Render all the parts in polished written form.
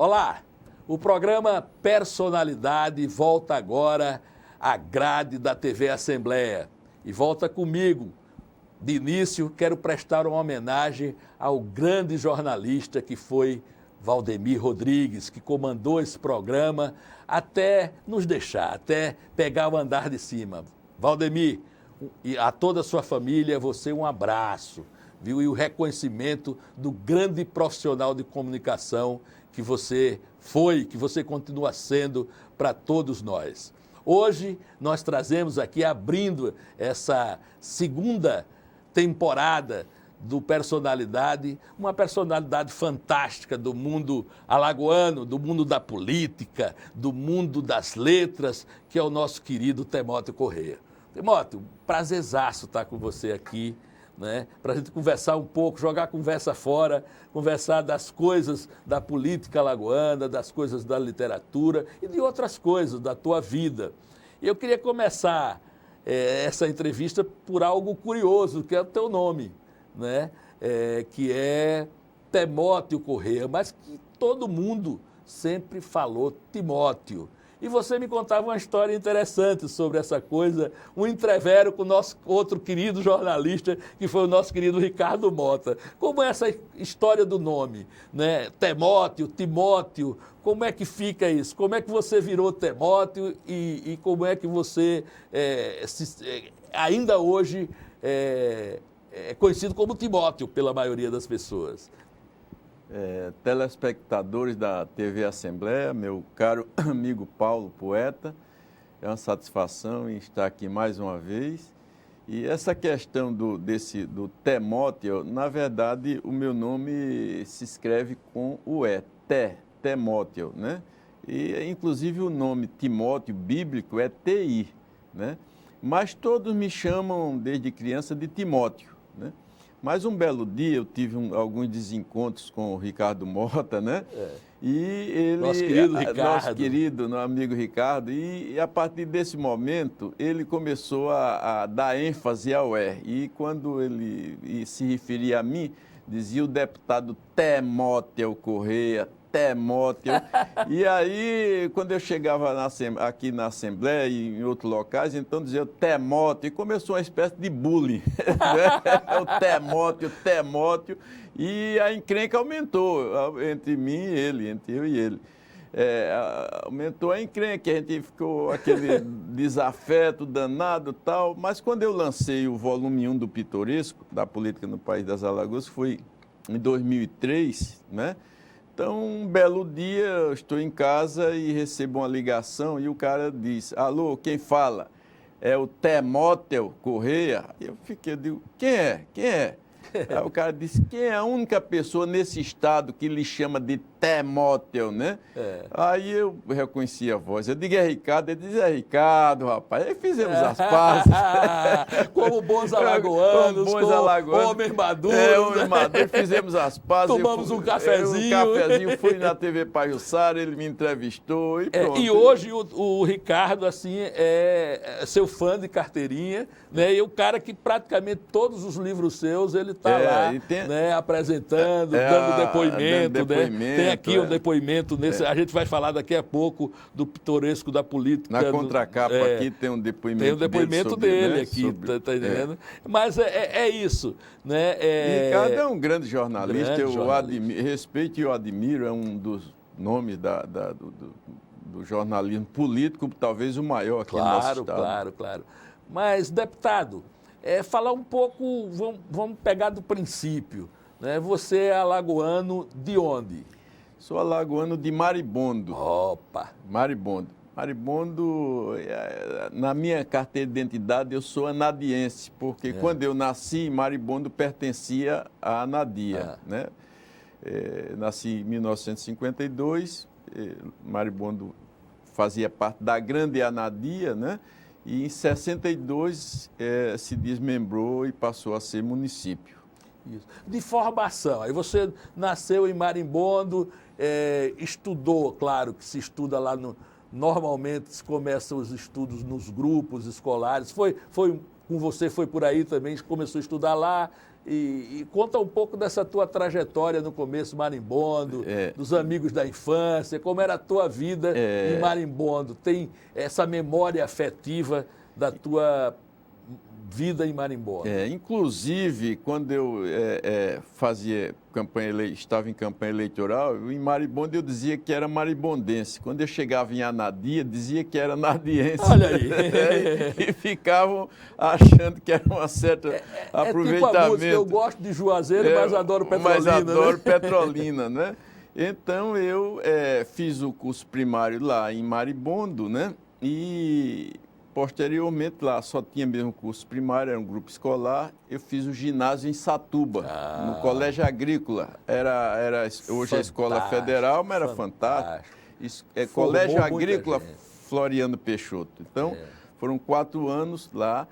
Olá, o programa Personalidade volta agora à grade da TV Assembleia e volta comigo. De início, quero prestar uma homenagem ao grande jornalista que foi Valdemir Rodrigues, que comandou esse programa até nos deixar, até pegar o andar de cima. Valdemir, e a toda a sua família, você um abraço, viu? E o reconhecimento do grande profissional de comunicação que você foi, que você continua sendo para todos nós. Hoje nós trazemos aqui, abrindo essa segunda temporada do Personalidade, uma personalidade fantástica do mundo alagoano, do mundo da política, do mundo das letras, que é o nosso querido Timóteo Corrêa. Timóteo, prazerzaço estar com você aqui, né? Para a gente conversar um pouco, jogar a conversa fora, conversar das coisas da política alagoana, das coisas da literatura e de outras coisas da tua vida. E eu queria começar essa entrevista por algo curioso, que é o teu nome, né? Que é Timóteo Corrêa, mas que todo mundo sempre falou Timóteo. E você me contava uma história interessante sobre essa coisa, um entrevero com o nosso outro querido jornalista, que foi o nosso querido Ricardo Mota. Como é essa história do nome, né? Timóteo, como é que fica isso? Como é que você virou Timóteo e como é que você ainda hoje é conhecido como Timóteo pela maioria das pessoas? Telespectadores da TV Assembleia, meu caro amigo Paulo, poeta, é uma satisfação em estar aqui mais uma vez. E essa questão do Timóteo, na verdade, o meu nome se escreve com o Timóteo, né? E, inclusive, o nome Timóteo bíblico é TI, né? Mas todos me chamam, desde criança, de Timóteo, né? Mas um belo dia eu tive alguns desencontros com o Ricardo Mota, né? E ele, nosso querido Ricardo. Nosso querido amigo Ricardo. E a partir desse momento, ele começou a dar ênfase ao R. E quando ele se referia a mim, dizia o deputado Timóteo Corrêa, Timóteo. E aí, quando eu chegava aqui na Assembleia e em outros locais, então dizia Timóteo, e começou uma espécie de bullying. O Timóteo, e a encrenca aumentou entre mim e ele, entre eu e ele. Aumentou a encrenca, a gente ficou aquele desafeto danado e tal, mas quando eu lancei o volume 1 do Pitoresco, da política no País das Alagoas, foi em 2003, né? Então, um belo dia, eu estou em casa e recebo uma ligação e o cara diz, alô, quem fala? É o Timóteo Corrêa? Eu digo, quem é? Quem é? Aí o cara disse, quem é a única pessoa nesse estado que lhe chama de Timóteo, né? Aí eu reconheci a voz. Eu digo, é Ricardo? Ele diz, é Ricardo, rapaz. Aí fizemos as pazes. Como bons alagoanos, como bons alagoanos. Homem maduro. Homem maduro. Fizemos as pazes. Tomamos um cafezinho. Fui na TV Pajuçara, ele me entrevistou e pronto. E hoje o Ricardo, assim, é seu fã de carteirinha, né? E o cara que praticamente todos os livros seus, ele está lá, né, apresentando, dando depoimento, né? Tem aqui um depoimento, a gente vai falar daqui a pouco do Pitoresco da política. Na contracapa aqui tem um depoimento dele. Tem um depoimento dele aqui, tá entendendo? Mas é isso, né? Ricardo é um grande jornalista, respeito e eu admiro, é um dos nomes do jornalismo político, talvez o maior aqui no nosso estado. Claro. Mas, deputado, falar um pouco, vamos pegar do princípio, né? Você é alagoano de onde? Sou alagoano de Maribondo. Opa! Maribondo, na minha carteira de identidade, eu sou anadiense, porque quando eu nasci, Maribondo pertencia à Anadia, né? Nasci em 1952, Maribondo fazia parte da grande Anadia, né? E em 62 se desmembrou e passou a ser município. Isso. De formação, aí você nasceu em Maribondo, estudou, claro que se estuda lá normalmente se começam os estudos nos grupos escolares, foi com você foi por aí também, começou a estudar lá. E conta um pouco dessa tua trajetória no começo, Marimbondo, dos amigos da infância, como era a tua vida em Marimbondo. Tem essa memória afetiva da tua vida em Marimbondo. Inclusive, quando eu fazia estava em campanha eleitoral, em Marimbondo eu dizia que era maribondense. Quando eu chegava em Anadia, dizia que era nadiense. Olha aí. E ficavam achando que era uma certa aproveitamento. Tipo a música, eu gosto de Juazeiro, mas adoro Petrolina. Mas adoro Petrolina, né? Então, eu fiz o curso primário lá em Marimbondo, né? E posteriormente, lá só tinha mesmo curso primário, era um grupo escolar. Eu fiz o ginásio em Satuba, no Colégio Agrícola. Hoje é a Escola Federal, mas era fantástico. Colégio Agrícola Floriano Peixoto. Então, foram 4 anos lá.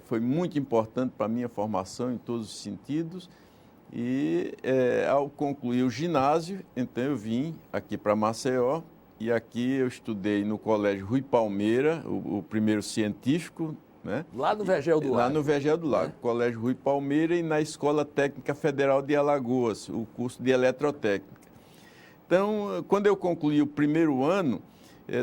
Foi muito importante para a minha formação em todos os sentidos. E ao concluir o ginásio, então eu vim aqui para Maceió. E aqui eu estudei no Colégio Rui Palmeira, o primeiro científico, né? Lá no Vergel do Lago. Lá no Vergel do Lago, Colégio Rui Palmeira, e na Escola Técnica Federal de Alagoas, o curso de Eletrotécnica. Então, quando eu concluí o primeiro ano,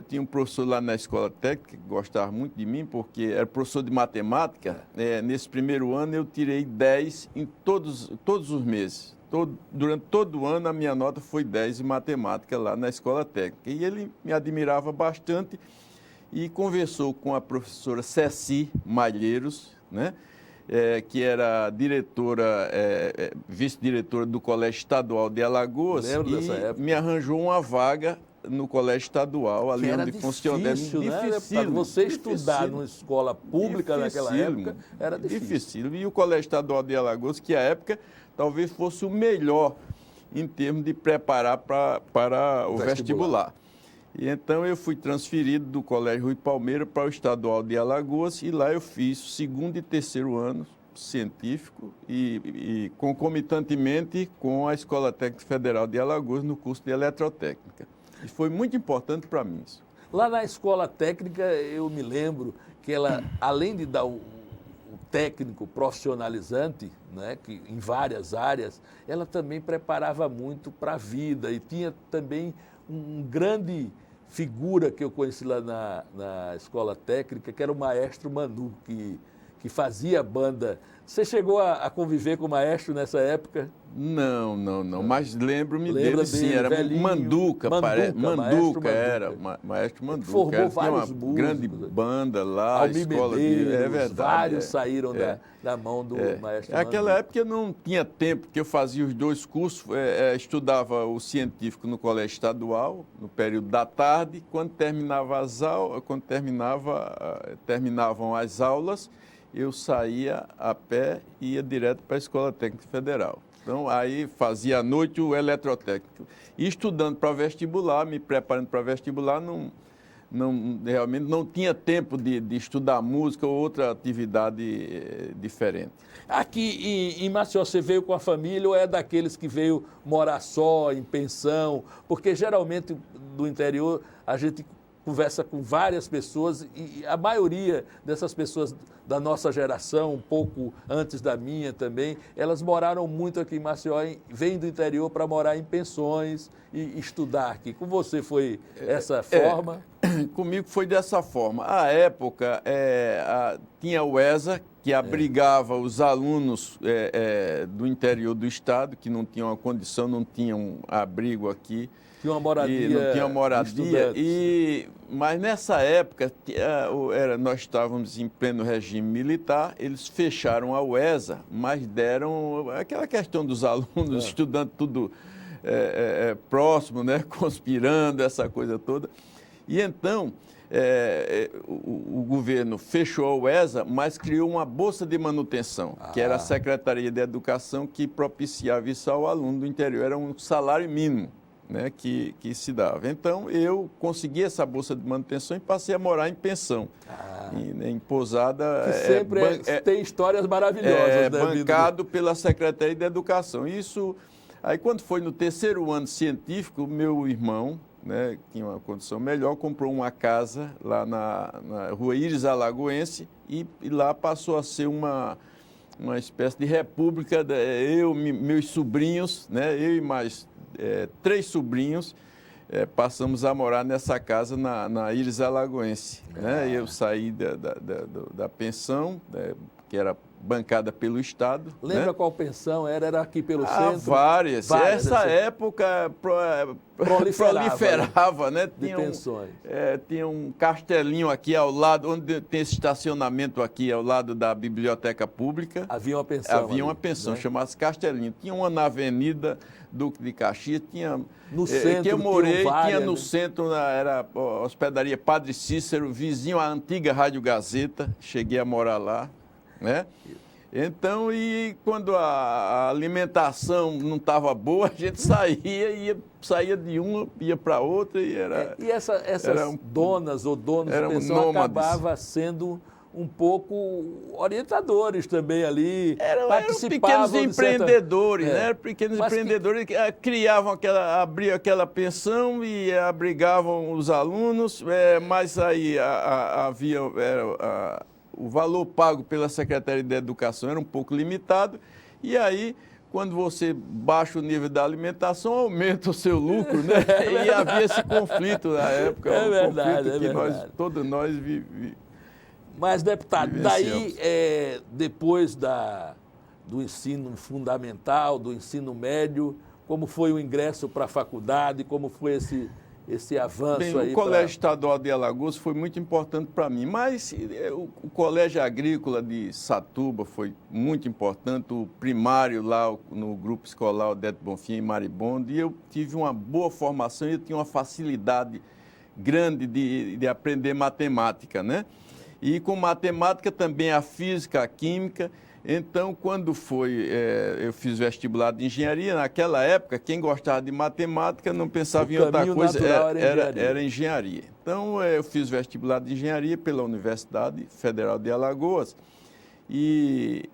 tinha um professor lá na Escola Técnica que gostava muito de mim, porque era professor de matemática. Nesse primeiro ano eu tirei 10 em todos os meses. Durante todo o ano, a minha nota foi 10 em matemática lá na Escola Técnica. E ele me admirava bastante e conversou com a professora Ceci Malheiros, né? Que era diretora, vice-diretora do Colégio Estadual de Alagoas. Lembro dessa época. Me arranjou uma vaga no Colégio Estadual, ali onde funcionava. Difícil, você estudar numa escola pública naquela época era difícil. E o Colégio Estadual de Alagoas, que à época talvez fosse o melhor em termos de preparar para o vestibular. E então eu fui transferido do Colégio Rui Palmeira para o Estadual de Alagoas e lá eu fiz o 2º e 3º ano científico e concomitantemente com a Escola Técnica Federal de Alagoas no curso de Eletrotécnica. E foi muito importante para mim isso. Lá na Escola Técnica eu me lembro que ela, além de dar o técnico profissionalizante, né, que em várias áreas, ela também preparava muito para a vida e tinha também um grande figura que eu conheci lá na Escola Técnica, que era o maestro Manu, que fazia banda. Você chegou a conviver com o maestro nessa época? Não, mas lembro-me dele, sim, era velhinho, Manduca, parece. Manduca era, maestro Manduca. Formou vários uma músicos. Grande banda lá, Almir escola Medeiros, é verdade. Vários saíram da mão do maestro Naquela Manduca. época eu não tinha tempo, porque eu fazia os 2 cursos, estudava o científico no Colégio Estadual, no período da tarde, quando terminavam as aulas, eu saía a pé e ia direto para a Escola Técnica Federal. Então, aí fazia à noite o eletrotécnico. E estudando para vestibular, me preparando para vestibular, realmente não tinha tempo de estudar música ou outra atividade diferente. Aqui em Maceió, você veio com a família ou é daqueles que veio morar só, em pensão? Porque geralmente do interior a gente conversa com várias pessoas e a maioria dessas pessoas da nossa geração, um pouco antes da minha também, elas moraram muito aqui em Maceió, vêm do interior para morar em pensões e estudar aqui. Com você foi essa forma? Comigo foi dessa forma. À época, tinha o ESA, que abrigava os alunos do interior do estado, que não tinham a condição, não tinham abrigo aqui. Tinha uma moradia. Não tinha moradia. Mas nessa época, nós estávamos em pleno regime militar, eles fecharam a UESA, mas deram aquela questão dos alunos estudando tudo próximo, né? Conspirando, essa coisa toda. E então, o governo fechou a UESA, mas criou uma bolsa de manutenção, que era a Secretaria de Educação, que propiciava isso ao aluno do interior. Era um salário mínimo, né, que se dava. Então, eu consegui essa bolsa de manutenção e passei a morar em pensão, em pousada. Que sempre tem histórias maravilhosas, né? Bancado pela Secretaria de Educação. Isso, aí quando foi no 3º ano científico, meu irmão, né, tinha uma condição melhor, comprou uma casa lá na rua Íris Alagoense e lá passou a ser uma espécie de república, meus sobrinhos, né, eu e mais 3 sobrinhos, passamos a morar nessa casa na Íris Alagoense. Né? Eu saí da pensão, que era bancada pelo Estado. Lembra, né? Qual pensão era? Era aqui pelo centro? Várias. Essa época proliferava, né? Tinha pensões. Tinha um castelinho aqui ao lado, onde tem esse estacionamento aqui ao lado da biblioteca pública. Havia uma pensão. Havia uma pensão, né? Chamava-se Castelinho. Tinha uma na Avenida Duque de Caxias, tinha... No centro, que eu morei, tinha no né? centro, era a hospedaria Padre Cícero, vizinho à antiga Rádio Gazeta, cheguei a morar lá, né? Então, e quando a alimentação não estava boa, a gente saía de uma, ia para outra e era... E essas donas ou donos de pensão acabavam sendo um pouco orientadores também ali, eram pequenos empreendedores, né? Pequenos empreendedores que criavam abriam aquela pensão e abrigavam os alunos, mas aí havia... o valor pago pela Secretaria de Educação era um pouco limitado, e aí, quando você baixa o nível da alimentação, aumenta o seu lucro, né? E havia esse conflito na época, verdade, conflito que todos nós Mas, deputado, daí, depois do ensino fundamental, do ensino médio, como foi o ingresso para a faculdade, como foi esse avanço? Bem, aí? O Colégio Estadual de Alagoas foi muito importante para mim, mas o Colégio Agrícola de Satuba foi muito importante, o primário lá no Grupo Escolar Odete Bonfim em Maribondo, e eu tive uma boa formação e eu tinha uma facilidade grande de aprender matemática, né? E com matemática também a física, a química. Então, quando eu fiz vestibular de engenharia, naquela época, quem gostava de matemática não pensava em outra coisa, era engenharia. Então, eu fiz vestibular de engenharia pela Universidade Federal de Alagoas e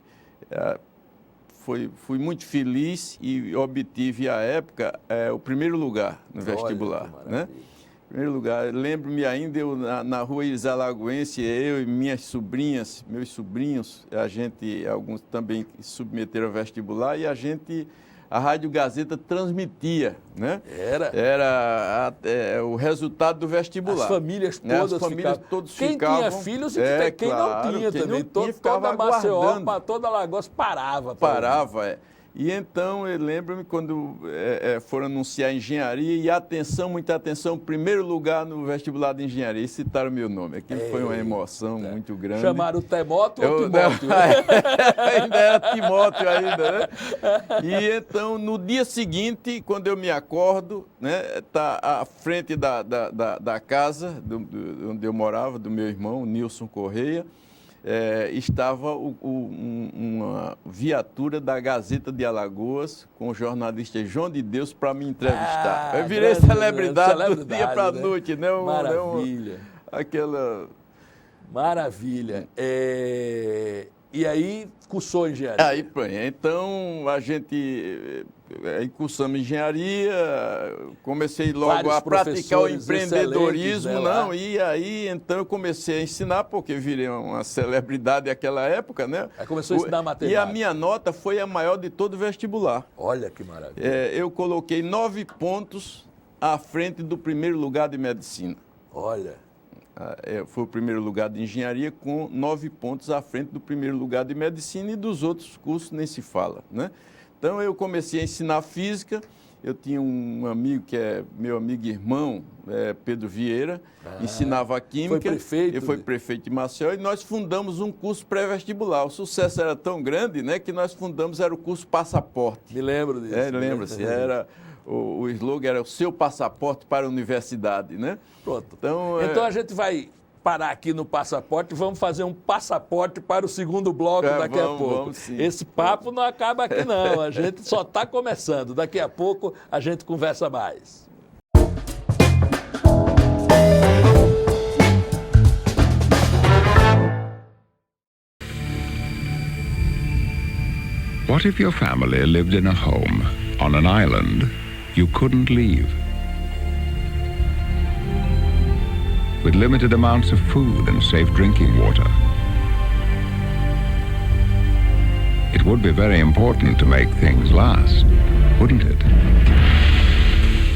fui muito feliz e obtive, à época, o primeiro lugar no vestibular, né? Primeiro lugar, lembro-me ainda, na rua Íris Alagoense, eu e meus sobrinhos, alguns também submeteram ao vestibular, e a Rádio Gazeta transmitia, né? Era o resultado do vestibular. As famílias todas ficavam. Quem tinha filhos e quem não tinha também. Toda Maceió, toda Alagoas parava. E então, eu lembro-me quando foram anunciar engenharia, e muita atenção, primeiro lugar no vestibular de engenharia, e citaram meu nome. Aquilo foi uma emoção muito grande. Chamaram o Timóteo ou Timóteo? Ainda era Timóteo ainda, né? E então, no dia seguinte, quando eu me acordo, né, tá à frente da casa onde eu morava, do meu irmão, Nilson Correia, estava uma viatura da Gazeta de Alagoas com o jornalista João de Deus para me entrevistar. Eu virei celebridade do dia para a noite, né? Maravilha. Maravilha. E aí, cursou engenharia? Então, a gente cursamos engenharia, comecei logo a praticar o empreendedorismo, e aí, então, eu comecei a ensinar, porque eu virei uma celebridade naquela época, né? Aí começou a ensinar matemática. E a minha nota foi a maior de todo o vestibular. Olha que maravilha. Eu coloquei 9 pontos à frente do primeiro lugar de medicina. Olha. Foi o primeiro lugar de engenharia, com 9 pontos à frente do primeiro lugar de medicina, e dos outros cursos nem se fala, né? Então, eu comecei a ensinar física. Eu tinha um amigo que é meu amigo e irmão, Pedro Vieira, ensinava química. Foi prefeito? Ele foi prefeito de Maceió, e nós fundamos um curso pré-vestibular. O sucesso era tão grande, né, que nós fundamos, era o curso Passaporte. Me lembro disso. Lembra-se, o slogan era o seu passaporte para a universidade, né? Pronto. Então a gente vai parar aqui no passaporte, vamos fazer um passaporte para o segundo bloco daqui a pouco. Vamos, sim. Esse papo não acaba aqui não, a gente só está começando. Daqui a pouco a gente conversa mais. What if your family lived in a home on an island you couldn't leave? with limited amounts of food and safe drinking water. It would be very important to make things last, wouldn't it?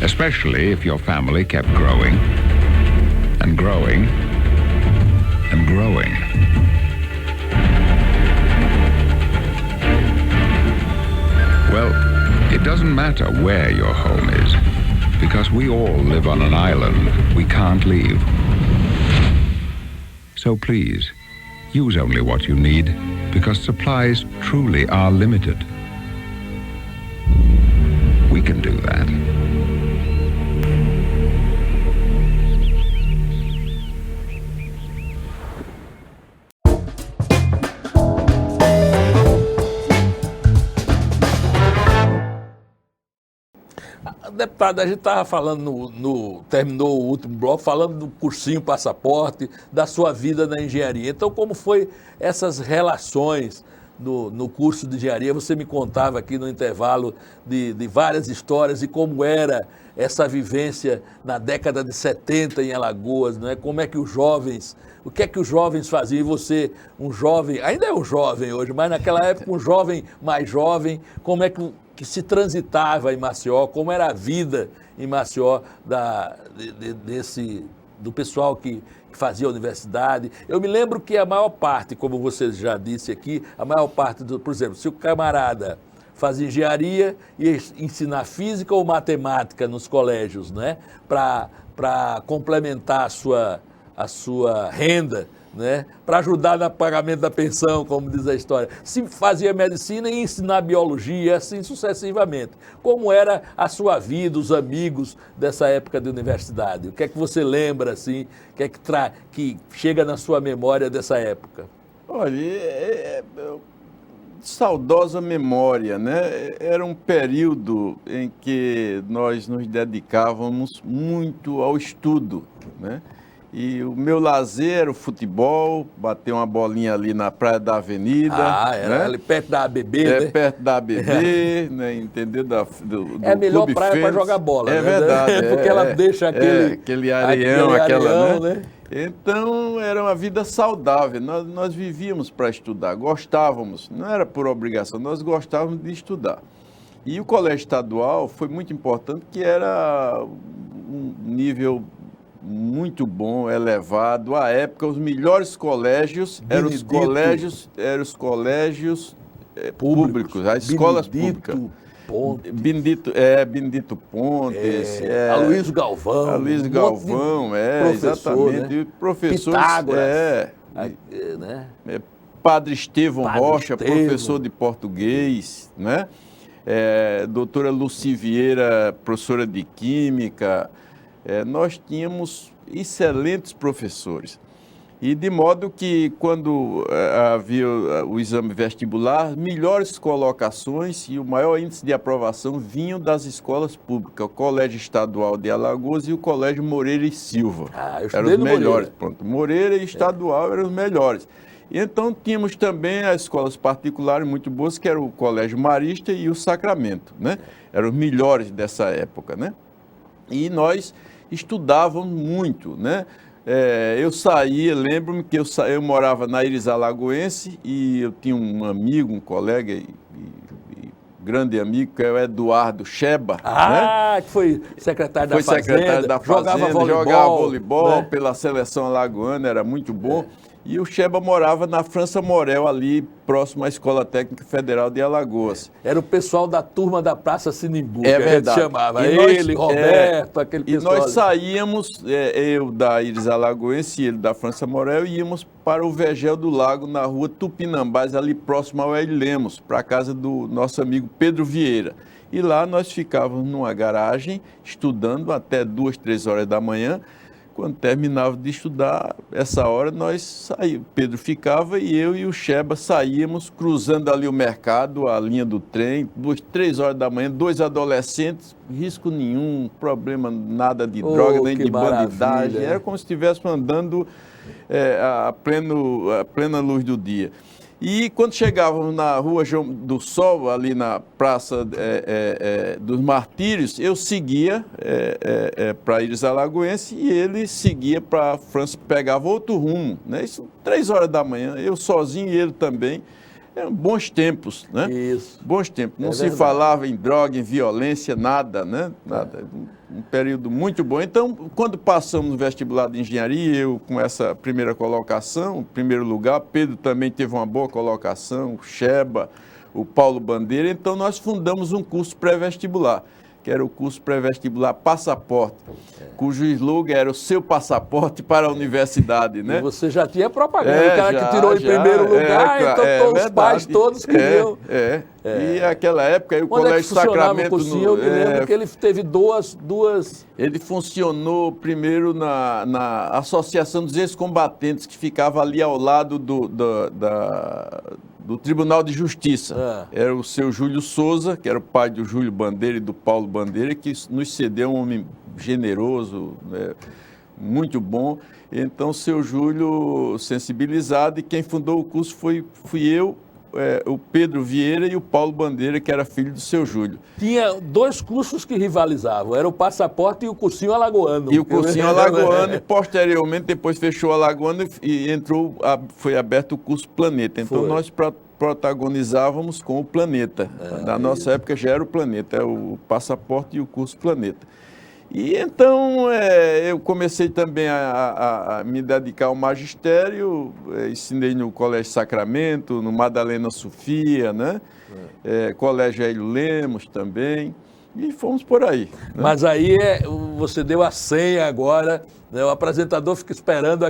Especially if your family kept growing and growing and growing. Well, it doesn't matter where your home is, because we all live on an island we can't leave. So please, use only what you need, because supplies truly are limited. We can do that. Deputado, a gente estava falando, terminou o último bloco, falando do cursinho passaporte, da sua vida na engenharia. Então, como foi essas relações no curso de engenharia? Você me contava aqui no intervalo de várias histórias e como era essa vivência na década de 70 em Alagoas, não é? Como é que os jovens, o que é que os jovens faziam? E você, um jovem, ainda é um jovem hoje, mas naquela época um jovem mais jovem, como é que se transitava em Maceió, como era a vida em Maceió do pessoal que fazia a universidade. Eu me lembro que a maior parte, como você já disse aqui, a maior parte, por exemplo, se o camarada fazia engenharia, ia ensinar física ou matemática nos colégios, né? Para complementar a sua renda, né? Para ajudar no pagamento da pensão, como diz a história. Se fazia medicina e ensinar biologia, assim sucessivamente. Como era a sua vida, os amigos dessa época de universidade? O que é que você lembra, assim, o que é que chega na sua memória dessa época? Olha, saudosa memória, né? Era um período em que nós nos dedicávamos muito ao estudo, né? E o meu lazer era o futebol, bater uma bolinha ali na Praia da Avenida. Era né? ali perto da ABB, né? Perto da ABB, né? Entendeu? Do é a melhor Clube praia para Fênix. jogar bola, É né? verdade. Porque ela deixa aquele areião, areião, né? Então, era uma vida saudável. Nós vivíamos para estudar, gostávamos, não era por obrigação, nós gostávamos de estudar. E o colégio estadual foi muito importante, que era um nível muito bom, elevado. À época, os melhores colégios eram os colégios públicos, as escolas públicas. Ponte. Benedito Pontes. Aloysio Galvão. Aloysio Galvão, exatamente. Né? E professores. Pitágoras. Padre Estevão Rocha, professor de português, né? Doutora Luci Vieira, professora de química. Nós tínhamos excelentes professores. E de modo que, quando havia o exame vestibular, melhores colocações e o maior índice de aprovação vinham das escolas públicas, o Colégio Estadual de Alagoas e o Colégio Moreira e Silva. Eram os melhores. Pronto. Moreira e Estadual eram os melhores. E então tínhamos também as escolas particulares muito boas, que eram o Colégio Marista e o Sacramento, né? Eram os melhores dessa época, né? E nós estudávamos muito, né? Eu saía, lembro-me que eu morava na Iris Alagoense e eu tinha um amigo, um colega e grande amigo, que é o Eduardo Sheba. Né? Que foi secretário da Fazenda. Foi secretário da Fazenda, jogava voleibol, né? Pela seleção alagoana, era muito bom. E o Sheba morava na França Morel, ali próximo à Escola Técnica Federal de Alagoas. Era o pessoal da turma da Praça Sinimbu, que a gente chamava. Ele, Roberto, aquele pessoal. E nós saíamos, eu da Iris Alagoense e ele da França Morel, e íamos para o Vergel do Lago, na rua Tupinambás, ali próximo ao Hélio Lemos, para a casa do nosso amigo Pedro Vieira. E lá nós ficávamos numa garagem, estudando até 2, 3 horas da manhã. Quando terminava de estudar, essa hora nós saímos. Pedro ficava e eu e o Sheba saíamos, cruzando ali o mercado, a linha do trem, 2, 3 horas da manhã, 2 adolescentes, risco nenhum, problema nada de droga, nem de bandidagem. Era como se estivéssemos andando a plena luz do dia. E quando chegávamos na Rua João do Sol, ali na Praça dos Martírios, eu seguia para Íris Alagoense e ele seguia para França, pegava outro rumo, né? Isso 3 horas da manhã, eu sozinho e ele também. Bons tempos, né? Isso. Bons tempos. Não se falava em droga, em violência, nada, né? Nada. Um período muito bom. Então, quando passamos no vestibular de engenharia, eu com essa primeira colocação, primeiro lugar, Pedro também teve uma boa colocação, o Sheba, o Paulo Bandeira, então nós fundamos um curso pré-vestibular, que era o curso pré-vestibular Passaporte, cujo slogan era o seu passaporte para a universidade, né? E você já tinha propaganda, o cara que tirou em primeiro lugar, então todos os pais todos queriam. E naquela época, o Colégio Sacramento... O cursinho, eu me lembro que ele teve duas... Ele funcionou primeiro na Associação dos Ex-Combatentes, que ficava ali ao lado do Tribunal de Justiça. Era o seu Júlio Souza, que era o pai do Júlio Bandeira e do Paulo Bandeira, que nos cedeu um homem generoso, né, muito bom. Então, o seu Júlio sensibilizado, e quem fundou o curso fui eu, o Pedro Vieira e o Paulo Bandeira, que era filho do seu Júlio. Tinha 2 cursos que rivalizavam, era o Passaporte e o Cursinho Alagoano. E o Cursinho Alagoano, e posteriormente, depois fechou o Alagoano e foi aberto o curso Planeta. Então, nós protagonizávamos com o Planeta. Na nossa época já era o Planeta, o Passaporte e o curso Planeta. E então eu comecei também a me dedicar ao magistério, ensinei no Colégio Sacramento, no Madalena Sofia, né? Colégio Hélio Lemos também, e fomos por aí. Né? Mas aí você deu a senha agora, né? O apresentador fica esperando,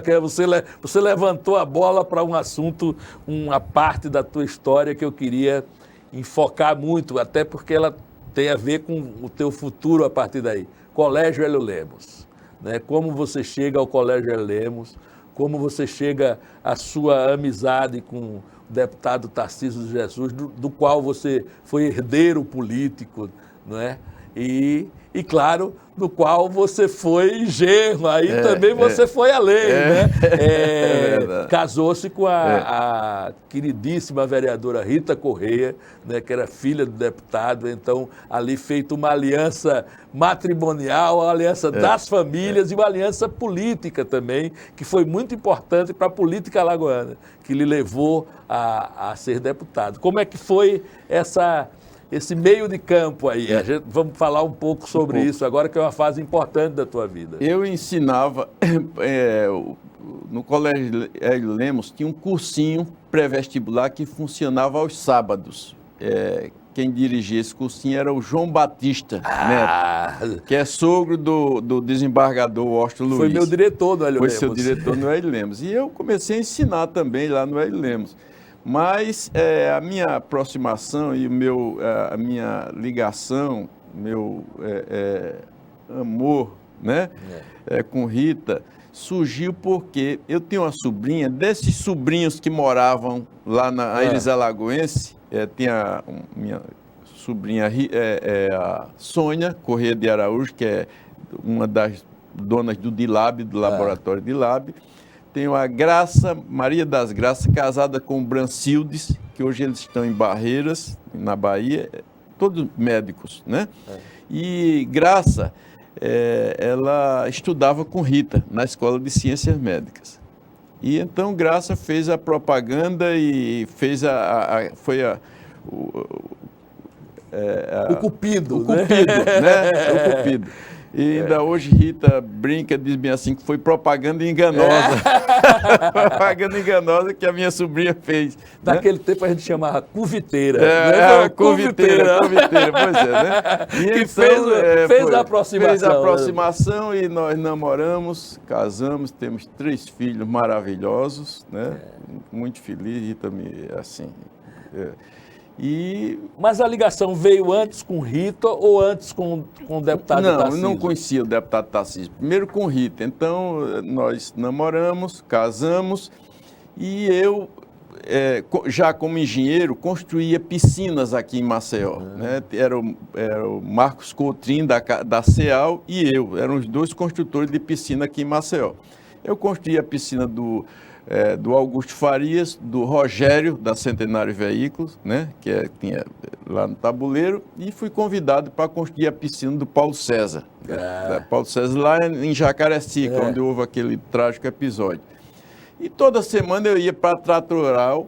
você levantou a bola para um assunto, uma parte da tua história que eu queria enfocar muito, até porque ela tem a ver com o teu futuro a partir daí. Colégio Hélio Lemos, né? Como você chega ao Colégio Hélio Lemos, como você chega à sua amizade com o deputado Tarcísio de Jesus, do qual você foi herdeiro político, não é? E claro, do qual você foi genro, aí também você foi além, né? Casou-se com a queridíssima vereadora Rita Correia, né, que era filha do deputado, então ali feita uma aliança matrimonial, uma aliança das famílias e uma aliança política também, que foi muito importante para a política alagoana, que lhe levou a ser deputado. Como é que foi esse meio de campo aí? Vamos falar um pouco sobre isso agora, que é uma fase importante da tua vida. Eu ensinava, no Colégio Hélio Lemos, tinha um cursinho pré-vestibular que funcionava aos sábados. Quem dirigia esse cursinho era o João Batista Neto, que é sogro do desembargador Washington Luiz. Foi meu diretor no Hélio Lemos. Foi seu diretor no Hélio Lemos. E eu comecei a ensinar também lá no Hélio Lemos. Mas a minha aproximação e a minha ligação, meu amor, né, com Rita, surgiu porque eu tenho uma sobrinha, desses sobrinhos que moravam lá na Íris Alagoense, tinha minha sobrinha, a Sônia Corrêa de Araújo, que é uma das donas do DILAB, do Laboratório DILAB. Tenho a Graça, Maria das Graças, casada com o Brancildes, que hoje eles estão em Barreiras, na Bahia, todos médicos, né? E Graça, ela estudava com Rita, na Escola de Ciências Médicas. E então Graça fez a propaganda e fez o Cupido, né? O Cupido. E ainda hoje Rita brinca, diz bem assim, que foi propaganda enganosa. Propaganda enganosa que a minha sobrinha fez. Naquele tempo a gente chamava cuviteira. Cuviteira, pois é, né? E que então, fez a aproximação. Fez a aproximação e nós namoramos, casamos, temos 3 filhos maravilhosos, né? Muito feliz, Rita, assim... Mas a ligação veio antes com Rita ou antes com o deputado Tarcísio? Não conhecia o deputado Tarcísio. Primeiro com Rita. Então, nós namoramos, casamos e eu, já como engenheiro, construía piscinas aqui em Maceió. Né? Era o Marcos Coutrinho da CEAL e eu. Eram os 2 construtores de piscina aqui em Maceió. Eu construí a piscina do do Augusto Farias, do Rogério, da Centenário Veículos, né, que tinha lá no Tabuleiro, e fui convidado para construir a piscina do Paulo César. Paulo César lá em Jacarecica, onde houve aquele trágico episódio. E toda semana eu ia para a Tratoral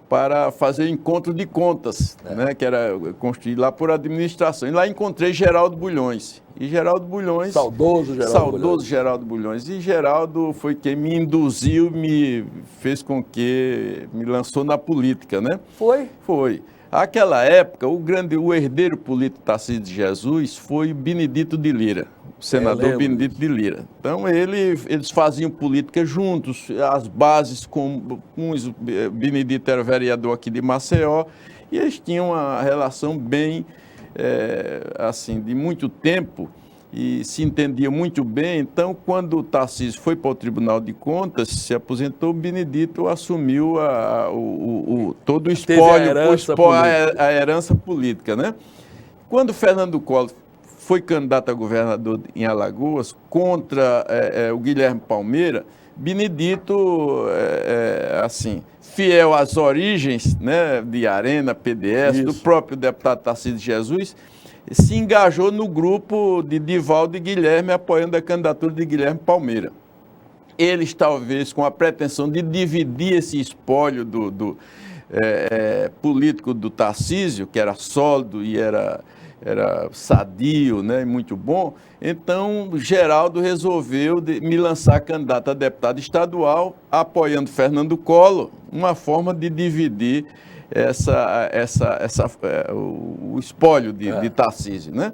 para fazer encontro de contas, né, que era construir lá por administração. E lá encontrei Geraldo Bulhões. E Geraldo Bulhões... Saudoso Geraldo Bulhões. E Geraldo foi quem me induziu, me fez com que me lançou na política, né? Foi? Foi. Aquela época, o herdeiro político Tarcísio de Jesus foi Benedito de Lira, o senador Benedito de Lira. Então, eles faziam política juntos, as bases, Benedito era vereador aqui de Maceió, e eles tinham uma relação bem, assim, de muito tempo, e se entendia muito bem. Então, quando o Tarcísio foi para o Tribunal de Contas, se aposentou, o Benedito assumiu todo o espólio, a herança política, né? Quando Fernando Collor foi candidato a governador em Alagoas contra o Guilherme Palmeira, Benedito, assim, fiel às origens, né, de Arena, PDS, do próprio deputado Tarcísio de Jesus, se engajou no grupo de Divaldo e Guilherme, apoiando a candidatura de Guilherme Palmeira. Eles, talvez, com a pretensão de dividir esse espólio político do Tarcísio, que era sólido e era sadio, né, e muito bom, então Geraldo resolveu me lançar candidato a deputado estadual, apoiando Fernando Collor, uma forma de dividir o espólio de Tarcísio, né?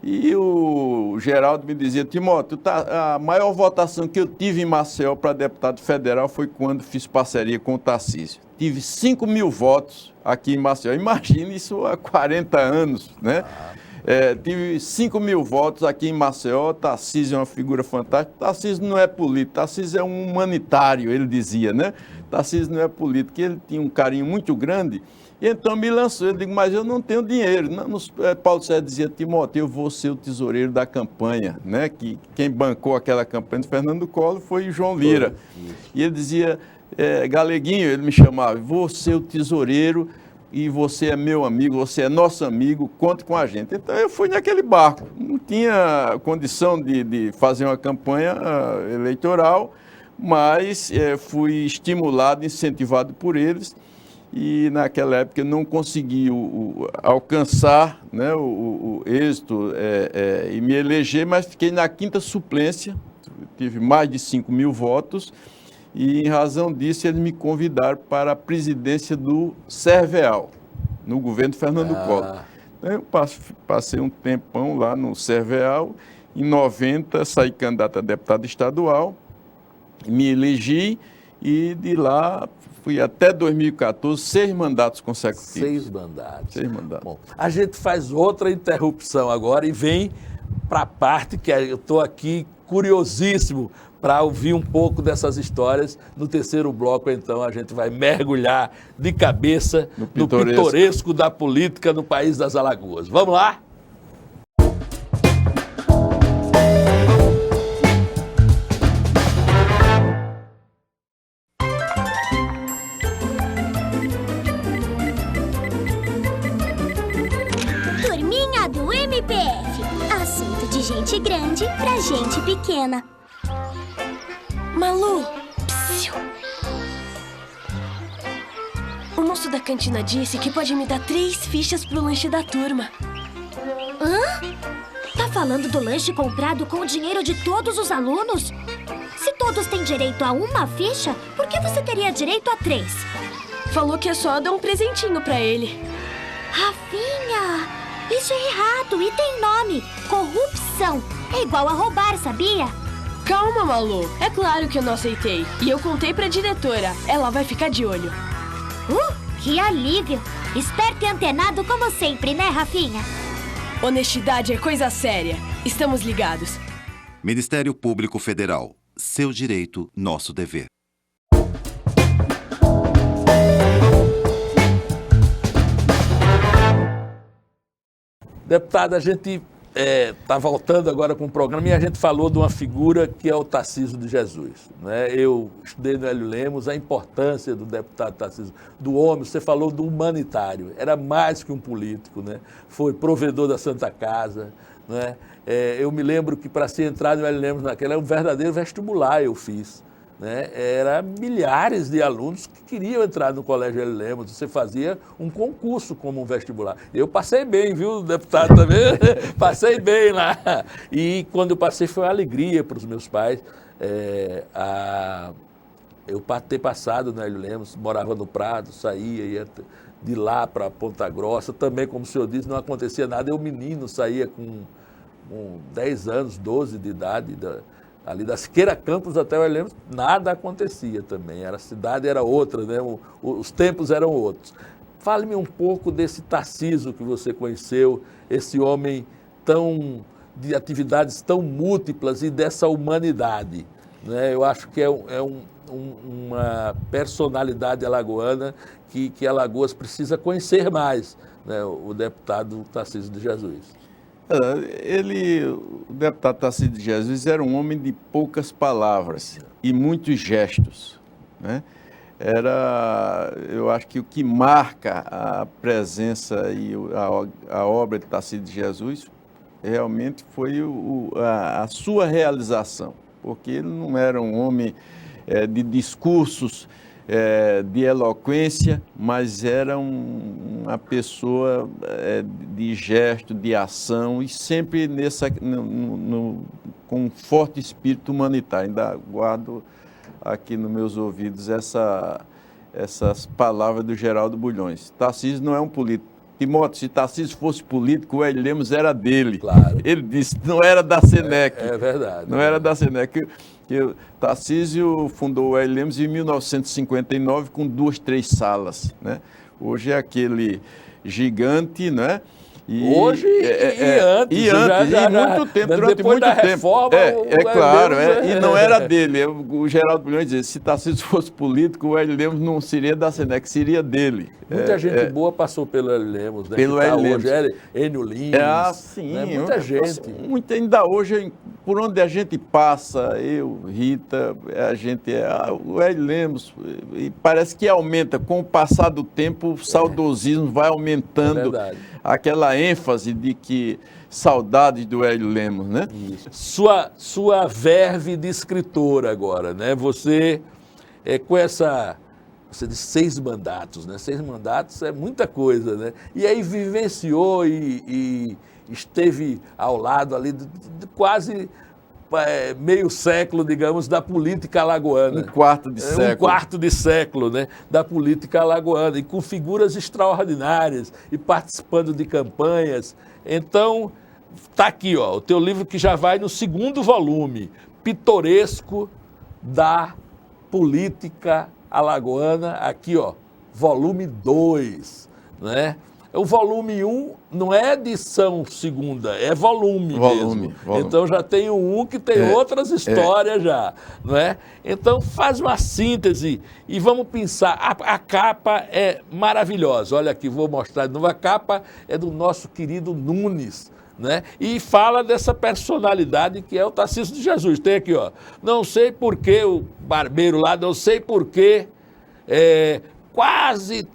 E o Geraldo me dizia: Timóteo, a maior votação que eu tive em Maceió para deputado federal foi quando fiz parceria com o Tarcísio. Tive 5 mil votos aqui em Maceió. Imagine isso há 40 anos, né? Tive 5 mil votos aqui em Maceió. Tarcísio é uma figura fantástica. Tarcísio não é político, Tarcísio é um humanitário, ele dizia, né? Tarcísio não é político, ele tinha um carinho muito grande. E então me lançou, eu digo: mas eu não tenho dinheiro. Paulo César dizia: Timóteo, eu vou ser o tesoureiro da campanha, né? Que quem bancou aquela campanha de Fernando Collor foi João Lira. E ele dizia: Galeguinho, ele me chamava, vou ser o tesoureiro e você é meu amigo, você é nosso amigo, conte com a gente. Então eu fui naquele barco, não tinha condição de fazer uma campanha eleitoral, mas fui estimulado, incentivado por eles, e naquela época eu não consegui alcançar, né, o êxito e me eleger, mas fiquei na 5ª suplência, tive mais de 5 mil votos, e em razão disso eles me convidaram para a presidência do Cerveal, no governo Fernando Collor. Então, eu passei um tempão lá no Cerveal. Em 90 saí candidato a deputado estadual, me elegi, e de lá fui até 2014, 6 mandatos consecutivos. 6 mandatos. 6 mandatos. Bom, a gente faz outra interrupção agora e vem para a parte que eu estou aqui curiosíssimo para ouvir um pouco dessas histórias. No terceiro bloco, então, a gente vai mergulhar de cabeça no pitoresco da política no país das Alagoas. Vamos lá? Turminha do MPF. Assunto de gente grande pra gente pequena. Malu! Psiu. O moço da cantina disse que pode me dar 3 fichas pro lanche da turma. Hã? Tá falando do lanche comprado com o dinheiro de todos os alunos? Se todos têm direito a 1 ficha, por que você teria direito a 3? Falou que é só dar um presentinho pra ele. Rafinha, isso é errado e tem nome: corrupção. É igual a roubar, sabia? Calma, Malu. É claro que eu não aceitei. E eu contei pra diretora. Ela vai ficar de olho. Que alívio. Esperto e antenado como sempre, né, Rafinha? Honestidade é coisa séria. Estamos ligados. Ministério Público Federal. Seu direito, nosso dever. Deputado, a gente está voltando agora com o programa e a gente falou de uma figura que é o Tarcísio de Jesus, né? Eu estudei no Hélio Lemos a importância do deputado Tarcísio, do homem. Você falou do humanitário, era mais que um político, né? Foi provedor da Santa Casa, né? Eu me lembro que para se entrar no Hélio Lemos naquela, um verdadeiro vestibular eu fiz, né? Era milhares de alunos que queriam entrar no Colégio Hélio Lemos. Você fazia um concurso como um vestibular. Eu passei bem, viu, deputado, também? Passei bem lá. E quando eu passei foi uma alegria para os meus pais. Eu ter passado no Hélio Lemos, morava no Prado, saía, ia de lá para Ponta Grossa. Também, como o senhor disse, não acontecia nada. Eu, menino, saía com 10 anos, 12 de idade, ali da Siqueira Campos até o Hélio Lemos, nada acontecia também. A cidade era outra, né? Os tempos eram outros. Fale-me um pouco desse Tarcísio que você conheceu, esse homem de atividades tão múltiplas e dessa humanidade, né? Eu acho que é uma personalidade alagoana que Alagoas precisa conhecer mais, né? O deputado Tarcísio de Jesus. O deputado Tarcísio de Jesus era um homem de poucas palavras e muitos gestos, né? Eu acho que o que marca a presença e a obra de Tarcísio de Jesus realmente foi a sua realização, porque ele não era um homem de discursos, de eloquência, mas era uma pessoa de gesto, de ação e sempre com um forte espírito humanitário. Ainda guardo aqui nos meus ouvidos essas palavras do Geraldo Bulhões. Tarcísio não é um político. Timóteo, se Tarcísio fosse político, o Hélio Lemos era dele. Claro. Ele disse, não era da Senec. É verdade. Não era da Senec. Tarcísio fundou o Hélio Lemos em 1959 com 2, 3 salas, né? Hoje é aquele gigante, né? Hoje e antes. E muito tempo, durante depois muito da tempo. Reforma, Claro, e não era dele. O Geraldo Bulhões dizia, se Tarcísio fosse político, o Hélio Lemos não seria da Senec, seria dele. Muita gente boa passou pelo Hélio Lemos, né? Pelo Hélio Lemos. Hoje, Enio Lins. Sim. Né? Muita gente. Ainda hoje, por onde a gente passa, eu, Rita, o Hélio Lemos, e parece que aumenta. Com o passar do tempo, o saudosismo vai aumentando. Aquela ênfase de que saudades do Hélio Lemos, né? Isso. Sua verve de escritor agora, né? Você com você disse 6 mandatos, né? 6 mandatos é muita coisa, né? E aí vivenciou e esteve ao lado ali de quase meio século, digamos, da política alagoana. Um quarto de século. Um quarto de século, né, da política alagoana, e com figuras extraordinárias, e participando de campanhas. Então, está aqui, ó, o teu livro que já vai no 2º volume, Pitoresco da Política Alagoana, aqui, ó, volume 2, né? O volume 1 não é edição 2ª, é volume mesmo. Então já tem o 1 que tem outras histórias já, não é? Então faz uma síntese e vamos pensar. A capa é maravilhosa. Olha aqui, vou mostrar de novo. A capa é do nosso querido Nunes, né? E fala dessa personalidade que é o Tarcísio de Jesus. Tem aqui, ó. Não sei por que o barbeiro lá, não sei por que quase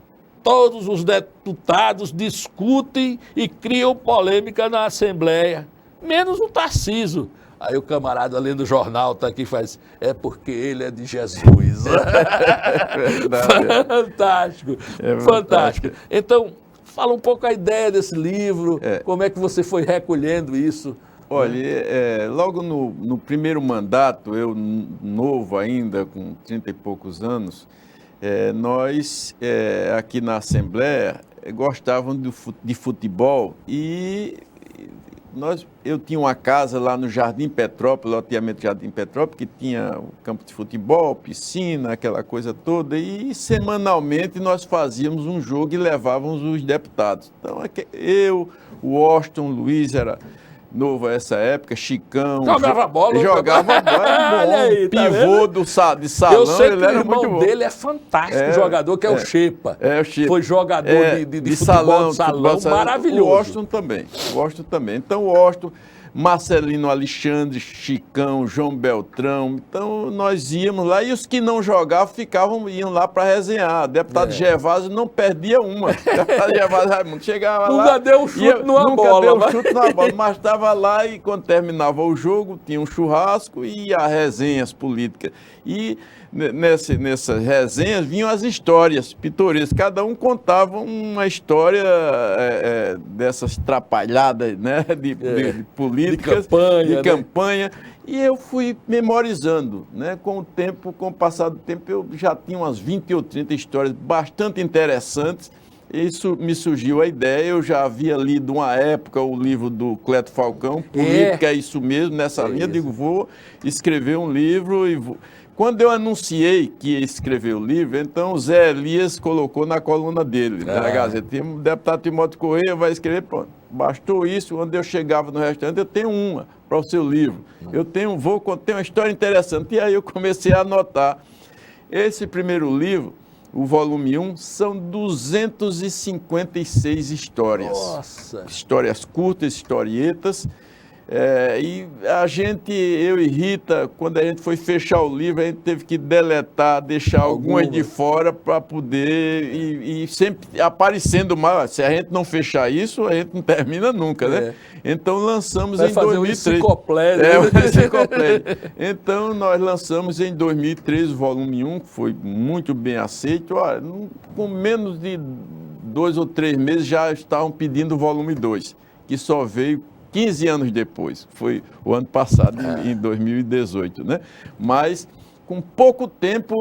todos os deputados discutem e criam polêmica na Assembleia, menos o Tarcísio. Aí o camarada lendo o jornal está aqui e faz, é porque ele é de Jesus. Fantástico, fantástico. Então, fala um pouco a ideia desse livro, como é que você foi recolhendo isso. Olha, logo no primeiro mandato, eu novo ainda, com 30 e poucos anos, nós, aqui na Assembleia, gostávamos de futebol e eu tinha uma casa lá no Jardim Petrópolis, loteamento Jardim Petrópolis, que tinha um campo de futebol, piscina, aquela coisa toda, e semanalmente nós fazíamos um jogo e levávamos os deputados. Então, eu, o Washington, o Luiz era novo a essa época, Chicão. Jogava bola. Jogava bola, Olha aí, tá pivô de salão, eu sei ele que era o irmão muito bom. dele é fantástico jogador, que é o Xepa. É, o Xepa. Foi jogador de salão, futebol de salão, maravilhoso. O Washington também. Então, o Washington, Marcelino Alexandre, Chicão, João Beltrão. Então, nós íamos lá e os que não jogavam iam lá para resenhar. Deputado Gervásio não perdia uma. Deputado Gervásio Raimundo chegava lá. Nunca deu um chute numa bola. Chute numa bola, mas estava lá e quando terminava o jogo, tinha um churrasco e as resenhas políticas. E nessas resenhas vinham as histórias pitorescas. Cada um contava uma história dessas trapalhadas, né, de políticas, de campanha. E eu fui memorizando, né? Com o passar do tempo, eu já tinha umas 20 ou 30 histórias bastante interessantes. Isso me surgiu a ideia, eu já havia lido uma época o livro do Cleto Falcão, Política é isso mesmo, nessa linha, digo, vou escrever um livro e vou... Quando eu anunciei que ia escrever o livro, então o Zé Elias colocou na coluna dele, na Gazeta. O deputado Timóteo Correia vai escrever, pronto. Bastou isso, quando eu chegava no restaurante, eu tenho uma para o seu livro. Eu tenho uma história interessante. E aí eu comecei a anotar. Esse primeiro livro, o volume 1, são 256 histórias. Nossa! Histórias curtas, historietas. E a gente, eu e Rita, quando a gente foi fechar o livro, a gente teve que deletar, deixar algumas de fora para poder, e sempre aparecendo mais. Se a gente não fechar isso, a gente não termina nunca, né? Então lançamos em 2003. Então nós lançamos em 2013 o volume 1, que foi muito bem aceito. Olha, com menos de 2 ou 3 meses já estavam pedindo o volume 2, que só veio 15 anos depois, foi o ano passado, em 2018, né? Mas, com pouco tempo,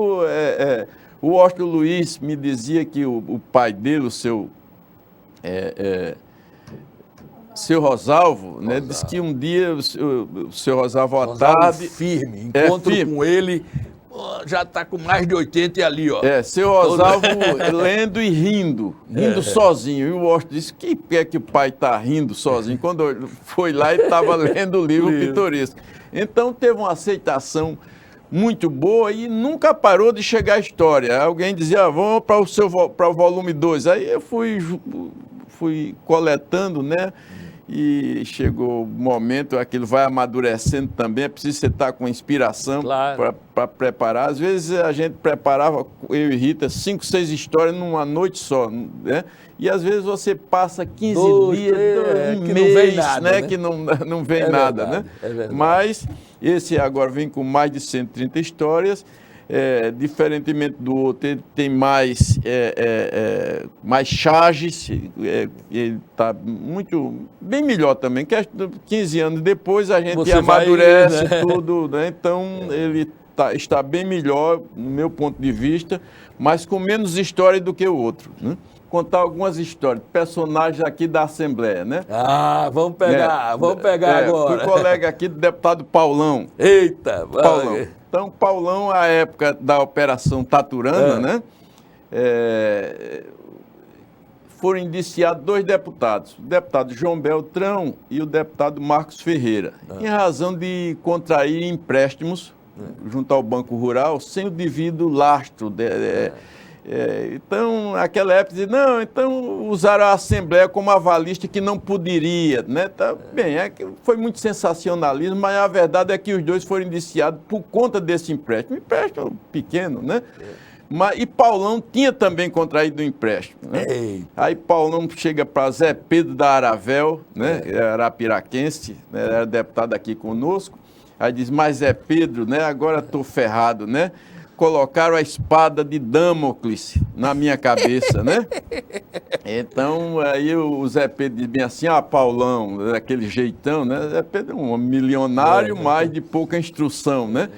o Washington Luiz me dizia que o pai dele, o seu Rosalvo, né? Disse que um dia o seu Rosalvo à tarde... firme, encontro com ele... Já está com mais de 80 e ali, ó. Seu Rosalvo lendo e rindo sozinho. E o Washington disse, que é que o pai está rindo sozinho? Quando foi lá, ele estava lendo o livro pitoresco. Então, teve uma aceitação muito boa e nunca parou de chegar a história. Alguém dizia, vamos para o volume 2. Aí eu fui coletando, né? E chegou o momento, aquilo vai amadurecendo também, é preciso você estar com inspiração para preparar. Às vezes a gente preparava, eu e Rita, 5, 6 histórias numa noite só, né? E às vezes você passa 15 dias, um mês, não vem nada, né? Que não vem nada, verdade, né? Mas esse agora vem com mais de 130 histórias. Diferentemente do outro, ele tem mais charges, ele está bem melhor também, que 15 anos depois a gente amadurece tudo, né? Então ele está bem melhor, no meu ponto de vista, mas com menos história do que o outro, né? Contar algumas histórias, personagens aqui da Assembleia, né? Vamos pegar agora. O colega aqui do deputado Paulão. Eita! Paulão. Então, Paulão, à época da Operação Taturana, né? Foram indiciados 2 deputados, o deputado João Beltrão e o deputado Marcos Ferreira, em razão de contrair empréstimos junto ao Banco Rural sem o devido lastro. Então, naquela época, então usaram a Assembleia como avalista que não poderia, né? Tá bem, foi muito sensacionalismo, mas a verdade é que os 2 foram indiciados por conta desse empréstimo pequeno, né? E Paulão tinha também contraído um empréstimo, né? Aí Paulão chega para Zé Pedro da Aravel, né? Arapiraquense, né? Era deputado aqui conosco, aí diz, mas Zé Pedro, né? Agora estou ferrado, né? Colocaram a espada de Damocles na minha cabeça, né? Então, aí o Zé Pedro diz bem assim, Paulão, daquele jeitão, né? Zé Pedro é um milionário, mas de pouca instrução, né?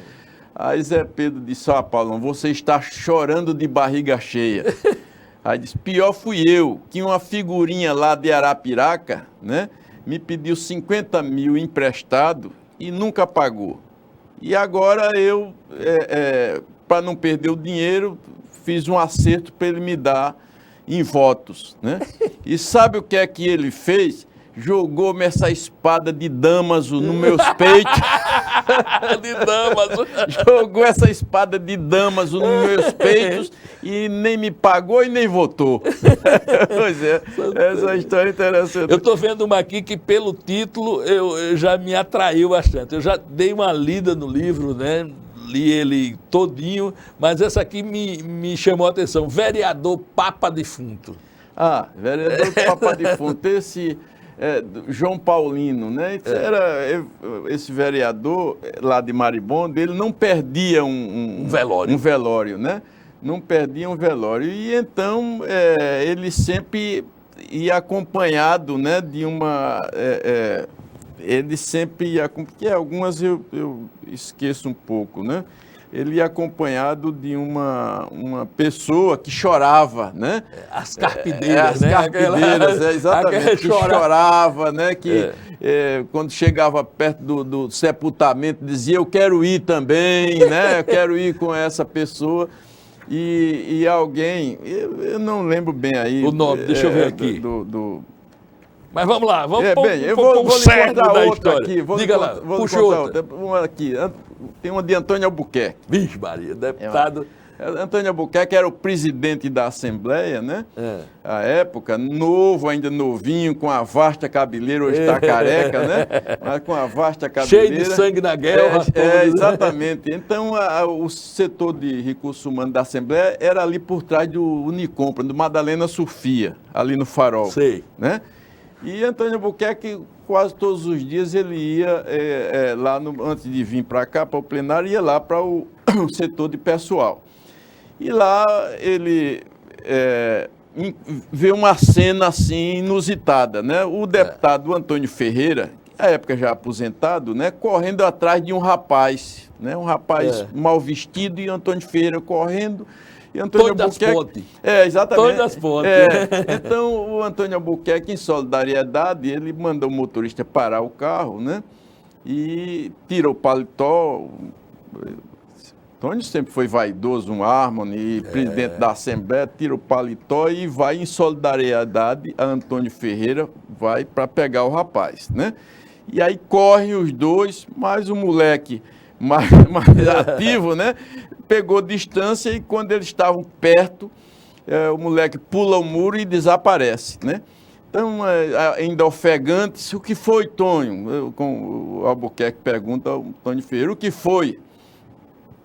Aí Zé Pedro disse, Paulão, você está chorando de barriga cheia. Aí disse, pior fui eu, que uma figurinha lá de Arapiraca, né? Me pediu 50 mil emprestado e nunca pagou. E agora eu... para não perder o dinheiro, fiz um acerto para ele me dar em votos, né? E sabe o que é que ele fez? jogou-me essa espada de Damaso nos meus peitos. De Damaso. Jogou essa espada de Damaso nos meus peitos e nem me pagou e nem votou. Pois é, essa história é interessante. Eu estou vendo uma aqui que, pelo título, eu já me atraiu bastante. Eu já dei uma lida no livro, né? Li ele todinho, mas essa aqui me chamou a atenção. Vereador Papa Defunto. Vereador Papa Defunto. Esse João Paulino, né? Esse vereador lá de Maribondo, ele não perdia um velório, né? Não perdia um velório. E então ele sempre ia acompanhado, né, de uma... ele sempre ia... Porque algumas eu esqueço um pouco, né? Ele ia acompanhado de uma pessoa que chorava, né? As carpideiras, né? As carpideiras, exatamente. Que chorava, né? Que quando chegava perto do sepultamento dizia, eu quero ir também, né? Eu quero ir com essa pessoa. E alguém, eu não lembro bem aí... O nome, deixa eu ver aqui. Mas vamos lá, vamos eu vou lhe contar outra aqui. Diga lá, puxa outra. Uma aqui, tem uma de Antônio Albuquerque. Vixe Maria, deputado... Antônio Albuquerque era o presidente da Assembleia, né? À época, novo, ainda novinho, com a vasta cabeleira, hoje está careca, né? Mas com a vasta cabeleira. Cheio de sangue na guerra. Exatamente. Então, o setor de recursos humanos da Assembleia era ali por trás do Unicompra, do Madalena Sofia, ali no Farol. Sei. Né? E Antônio Albuquerque, quase todos os dias, ele ia lá, antes de vir para cá, para o plenário, ia lá para o setor de pessoal. E lá ele vê uma cena assim inusitada, né? O deputado Antônio Ferreira, à época já aposentado, né? Correndo atrás de um rapaz, né? Um rapaz mal vestido e Antônio Ferreira correndo. E Antônio Albuquerque... exatamente. Todas as pontes. Então, o Antônio Albuquerque, em solidariedade, ele mandou o motorista parar o carro, né? E tira o paletó... Antônio sempre foi vaidoso, um Harmony, presidente da Assembleia, tira o paletó e vai em solidariedade a Antônio Ferreira, vai para pegar o rapaz, né? E aí correm os dois, mas o moleque mais ativo, né? Pegou distância e quando eles estavam perto, o moleque pula o muro e desaparece, né? Então, ainda ofegante, o que foi, Tonho? O Albuquerque pergunta ao Antônio Ferreira, o que foi?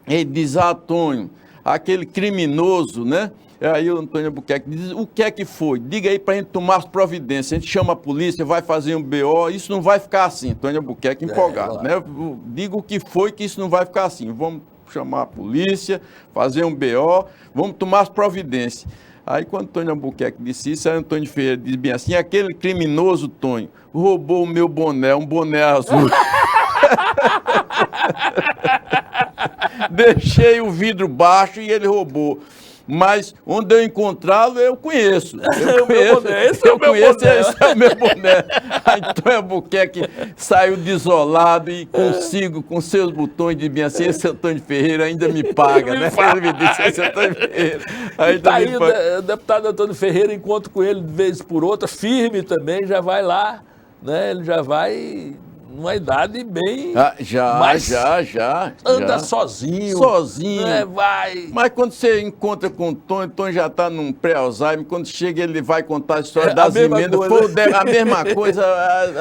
Ele diz, Tonho, aquele criminoso, né? Aí o Antônio Albuquerque diz, o que é que foi? Diga aí para a gente tomar as providências. A gente chama a polícia, vai fazer um BO, isso não vai ficar assim. Antônio Albuquerque empolgado, né? Diga o que foi que isso não vai ficar assim. Vamos chamar a polícia, fazer um BO, vamos tomar as providências. Aí quando Antônio Albuquerque disse isso, aí Antônio Ferreira diz bem assim, aquele criminoso, Tonho, roubou o meu boné, um boné azul. Deixei o vidro baixo e ele roubou. Mas onde eu encontrá-lo, eu conheço. Esse é o meu boné. Aí Antônio Albuquerque saiu desolado e consigo, com seus botões, de bem assim, esse Antônio Ferreira ainda me paga, né? Ele me disse, esse Antônio Ferreira. Aí o deputado Antônio Ferreira, encontro com ele de vez por outra, firme também, já vai lá, né? Ele já vai... numa idade bem... Já. Anda sozinho. Né? Vai... Mas quando você encontra com o Tonho já está num pré-Alzheimer, quando chega ele vai contar a história das emendas, a mesma coisa,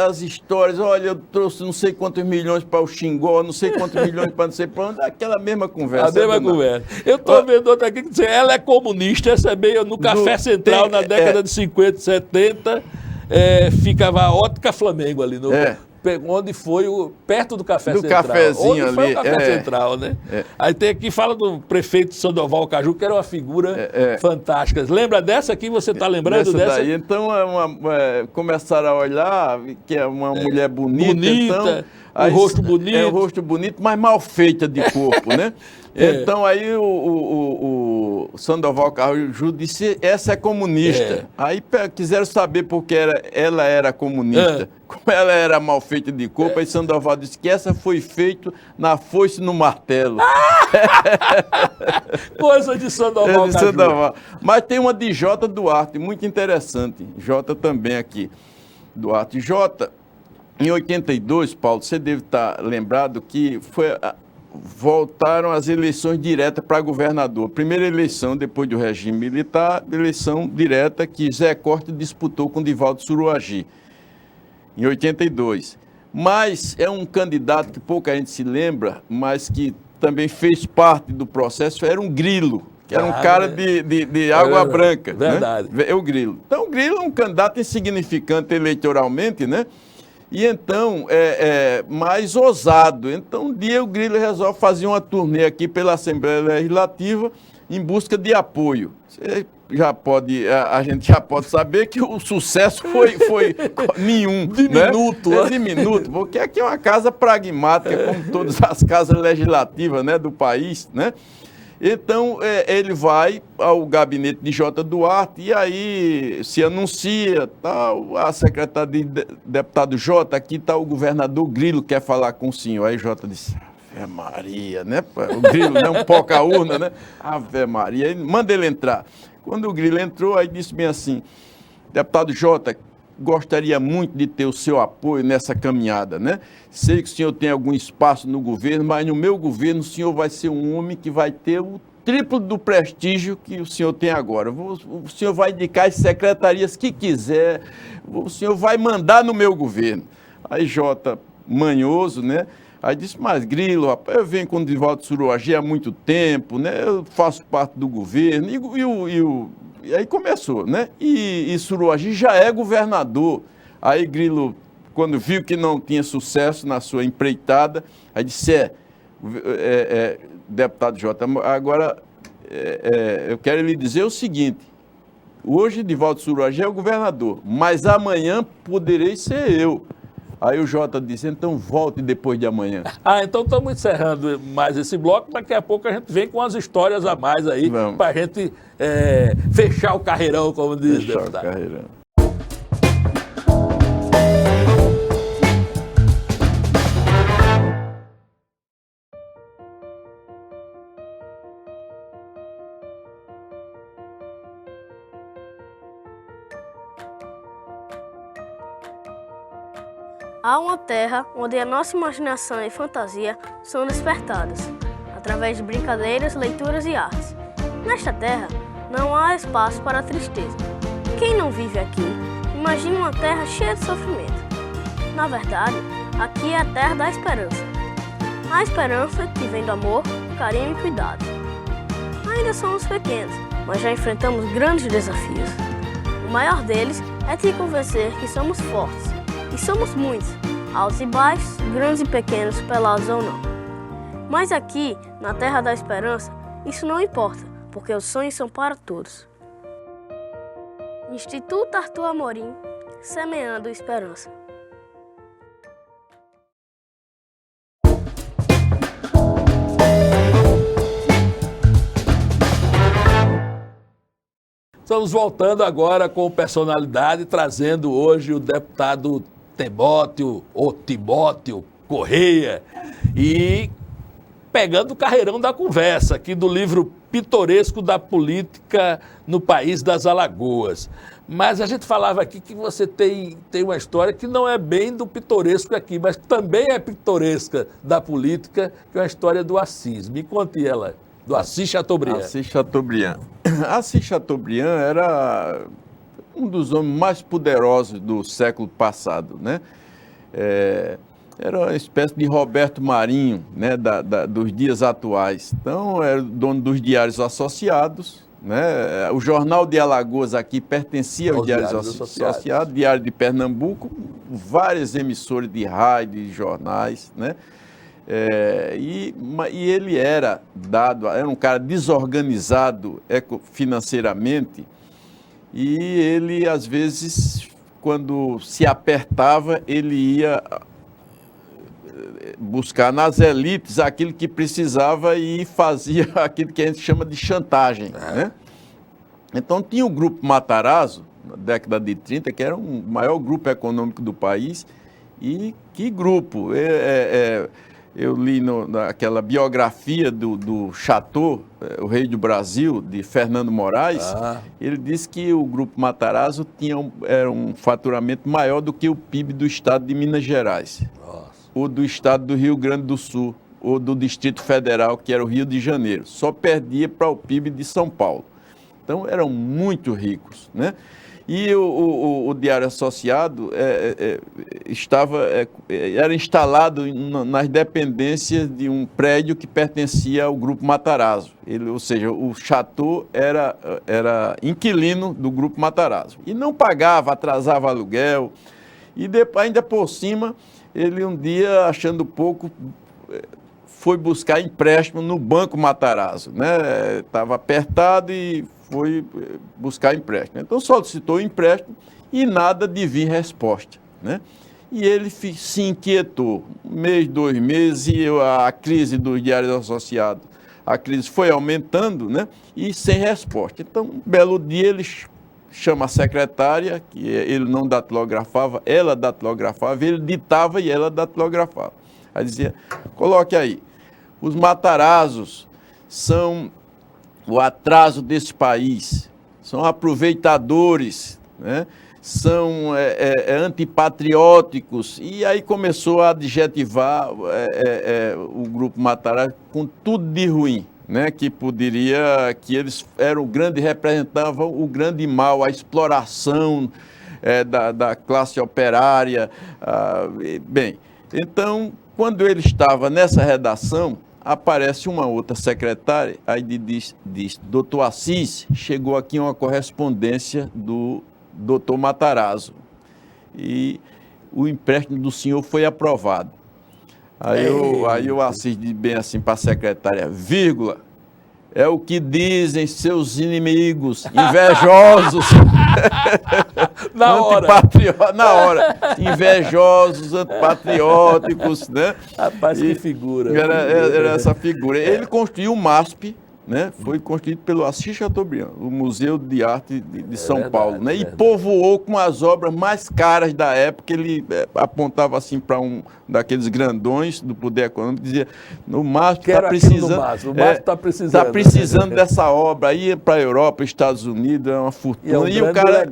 as histórias, olha, eu trouxe não sei quantos milhões para o Xingó, não sei quantos milhões para não sei para onde, aquela mesma conversa. A mesma conversa. Eu estou vendo outra aqui que diz, ela é comunista, essa meio no Café Central, na década de 50, 70, ficava a Ótica Flamengo ali no... Onde foi perto do Café Central. Cafezinho onde foi ali. O Café Central, né? Aí tem aqui, fala do prefeito Sandoval Caju, que era uma figura fantástica. Lembra dessa aqui? Você está lembrando dessa? Daí, então, começaram a olhar, que é uma mulher bonita. Bonita, então, rosto bonito. O rosto bonito, mas mal feita de corpo, né? Então, aí o Sandoval Caju disse, essa é comunista. Aí quiseram saber por que ela era comunista. Como ela era mal feita de corpo, aí Sandoval disse que essa foi feita na foice e no martelo. Coisa de Sandoval Caju. Mas tem uma de J. Duarte, muito interessante. J também aqui. Duarte Jota. Em 82, Paulo, você deve estar lembrado que voltaram as eleições diretas para governador. Primeira eleição, depois do regime militar, eleição direta que Zé Corte disputou com Divaldo Suruagi, em 82. Mas é um candidato que pouca gente se lembra, mas que também fez parte do processo, era um Grilo, que era um cara de Água Branca. Verdade. Né? É o Grilo. Então, o Grilo é um candidato insignificante eleitoralmente, né? E então, mais ousado. Então, um dia o Grilo resolve fazer uma turnê aqui pela Assembleia Legislativa em busca de apoio. Você já pode, a gente já pode saber que o sucesso foi nenhum. Diminuto. Né? Diminuto, porque aqui é uma casa pragmática, como todas as casas legislativas, né, do país, né? Então, ele vai ao gabinete de Jota Duarte e aí se anuncia, tal, a secretária de deputado Jota, aqui está o governador Grilo, quer falar com o senhor. Aí Jota disse, Ave Maria, né? O Grilo, né? Um poca-urna, né? Ave Maria, aí, manda ele entrar. Quando o Grilo entrou, aí disse bem assim, deputado Jota, gostaria muito de ter o seu apoio nessa caminhada, né? Sei que o senhor tem algum espaço no governo, mas no meu governo o senhor vai ser um homem que vai ter o triplo do prestígio que o senhor tem agora. O senhor vai indicar as secretarias que quiser, o senhor vai mandar no meu governo. Aí Jota, manhoso, né? Aí disse, mas Grilo, rapaz, eu venho com o Divaldo Suruagi há muito tempo, né? Eu faço parte do governo, e aí começou, né? E Suruagi já é governador. Aí Grilo, quando viu que não tinha sucesso na sua empreitada, aí disse, deputado Jota, agora eu quero lhe dizer o seguinte, hoje Divaldo Suruagi é o governador, mas amanhã poderei ser eu. Aí o Jota disse, então volte depois de amanhã. Então estamos encerrando mais esse bloco, daqui a pouco a gente vem com as histórias a mais aí, para a gente fechar o carreirão, como diz. Fechar o carreirão. Há uma terra onde a nossa imaginação e fantasia são despertadas, através de brincadeiras, leituras e artes. Nesta terra, não há espaço para a tristeza. Quem não vive aqui, imagina uma terra cheia de sofrimento. Na verdade, aqui é a terra da esperança. A esperança que vem do amor, carinho e cuidado. Ainda somos pequenos, mas já enfrentamos grandes desafios. O maior deles é te convencer que somos fortes. E somos muitos, altos e baixos, grandes e pequenos, pelados ou não. Mas aqui, na Terra da Esperança, isso não importa, porque os sonhos são para todos. Instituto Arthur Amorim, semeando esperança. Estamos voltando agora com personalidade, trazendo hoje o deputado Timóteo Correia e pegando o carreirão da conversa aqui do livro Pitoresco da Política no País das Alagoas. Mas a gente falava aqui que você tem uma história que não é bem do pitoresco aqui, mas também é pitoresca da política, que é a história do Assis. Me conte ela, do Assis Chateaubriand. Assis Chateaubriand. Assis Chateaubriand era um dos homens mais poderosos do século passado, né? Era uma espécie de Roberto Marinho, né, dos dias atuais. Então, era dono dos Diários Associados, né? O Jornal de Alagoas aqui pertencia aos Diários Associados, Diário de Pernambuco, várias emissoras de rádio e jornais, né? E ele era um cara desorganizado financeiramente, e ele, às vezes, quando se apertava, ele ia buscar nas elites aquilo que precisava e fazia aquilo que a gente chama de chantagem, né? Então, tinha o Grupo Matarazzo, na década de 30, que era o maior grupo econômico do país, e que grupo? eu li naquela biografia do Chateau, o Rei do Brasil, de Fernando Moraes, ele disse que o Grupo Matarazzo era um faturamento maior do que o PIB do estado de Minas Gerais, ou do estado do Rio Grande do Sul, ou do Distrito Federal, que era o Rio de Janeiro. Só perdia para o PIB de São Paulo. Então, eram muito ricos, né? E o Diário Associado era instalado nas dependências de um prédio que pertencia ao Grupo Matarazzo. Ou seja, o Chateau era inquilino do Grupo Matarazzo. E não pagava, atrasava aluguel. E ainda por cima, ele um dia, achando pouco, foi buscar empréstimo no Banco Matarazzo, né? Estava apertado e foi buscar empréstimo. Então, solicitou empréstimo e nada de vir resposta, né? E ele se inquietou. Um mês, 2 meses, e a crise dos diários associados, a crise foi aumentando, né? E sem resposta. Então, um belo dia, ele chama a secretária, que ele não datilografava, ela datilografava, ele ditava e ela datilografava. Aí dizia, coloque aí, os Matarazzos são o atraso desse país, são aproveitadores, né? São antipatrióticos, e aí começou a adjetivar o Grupo Matarazzo com tudo de ruim, né? Que eles representavam o grande mal, a exploração da classe operária. Bem, então, quando ele estava nessa redação, aparece uma outra secretária, aí diz, doutor Assis, chegou aqui uma correspondência do doutor Matarazzo e o empréstimo do senhor foi aprovado. Aí o Assis diz bem assim para a secretária, vírgula, é o que dizem seus inimigos, invejosos. Na hora. Invejosos, antipatrióticos, né? Rapaz, que figura. Era essa figura. Ele construiu o MASP, né? Foi construído pelo Assis Chateaubriand, o Museu de Arte de São Paulo, né? E povoou com as obras mais caras da época. Ele apontava assim para um daqueles grandões do poder econômico, dizia, no MASP está precisando, está precisando dessa obra, aí para a Europa, Estados Unidos, é uma fortuna. E o cara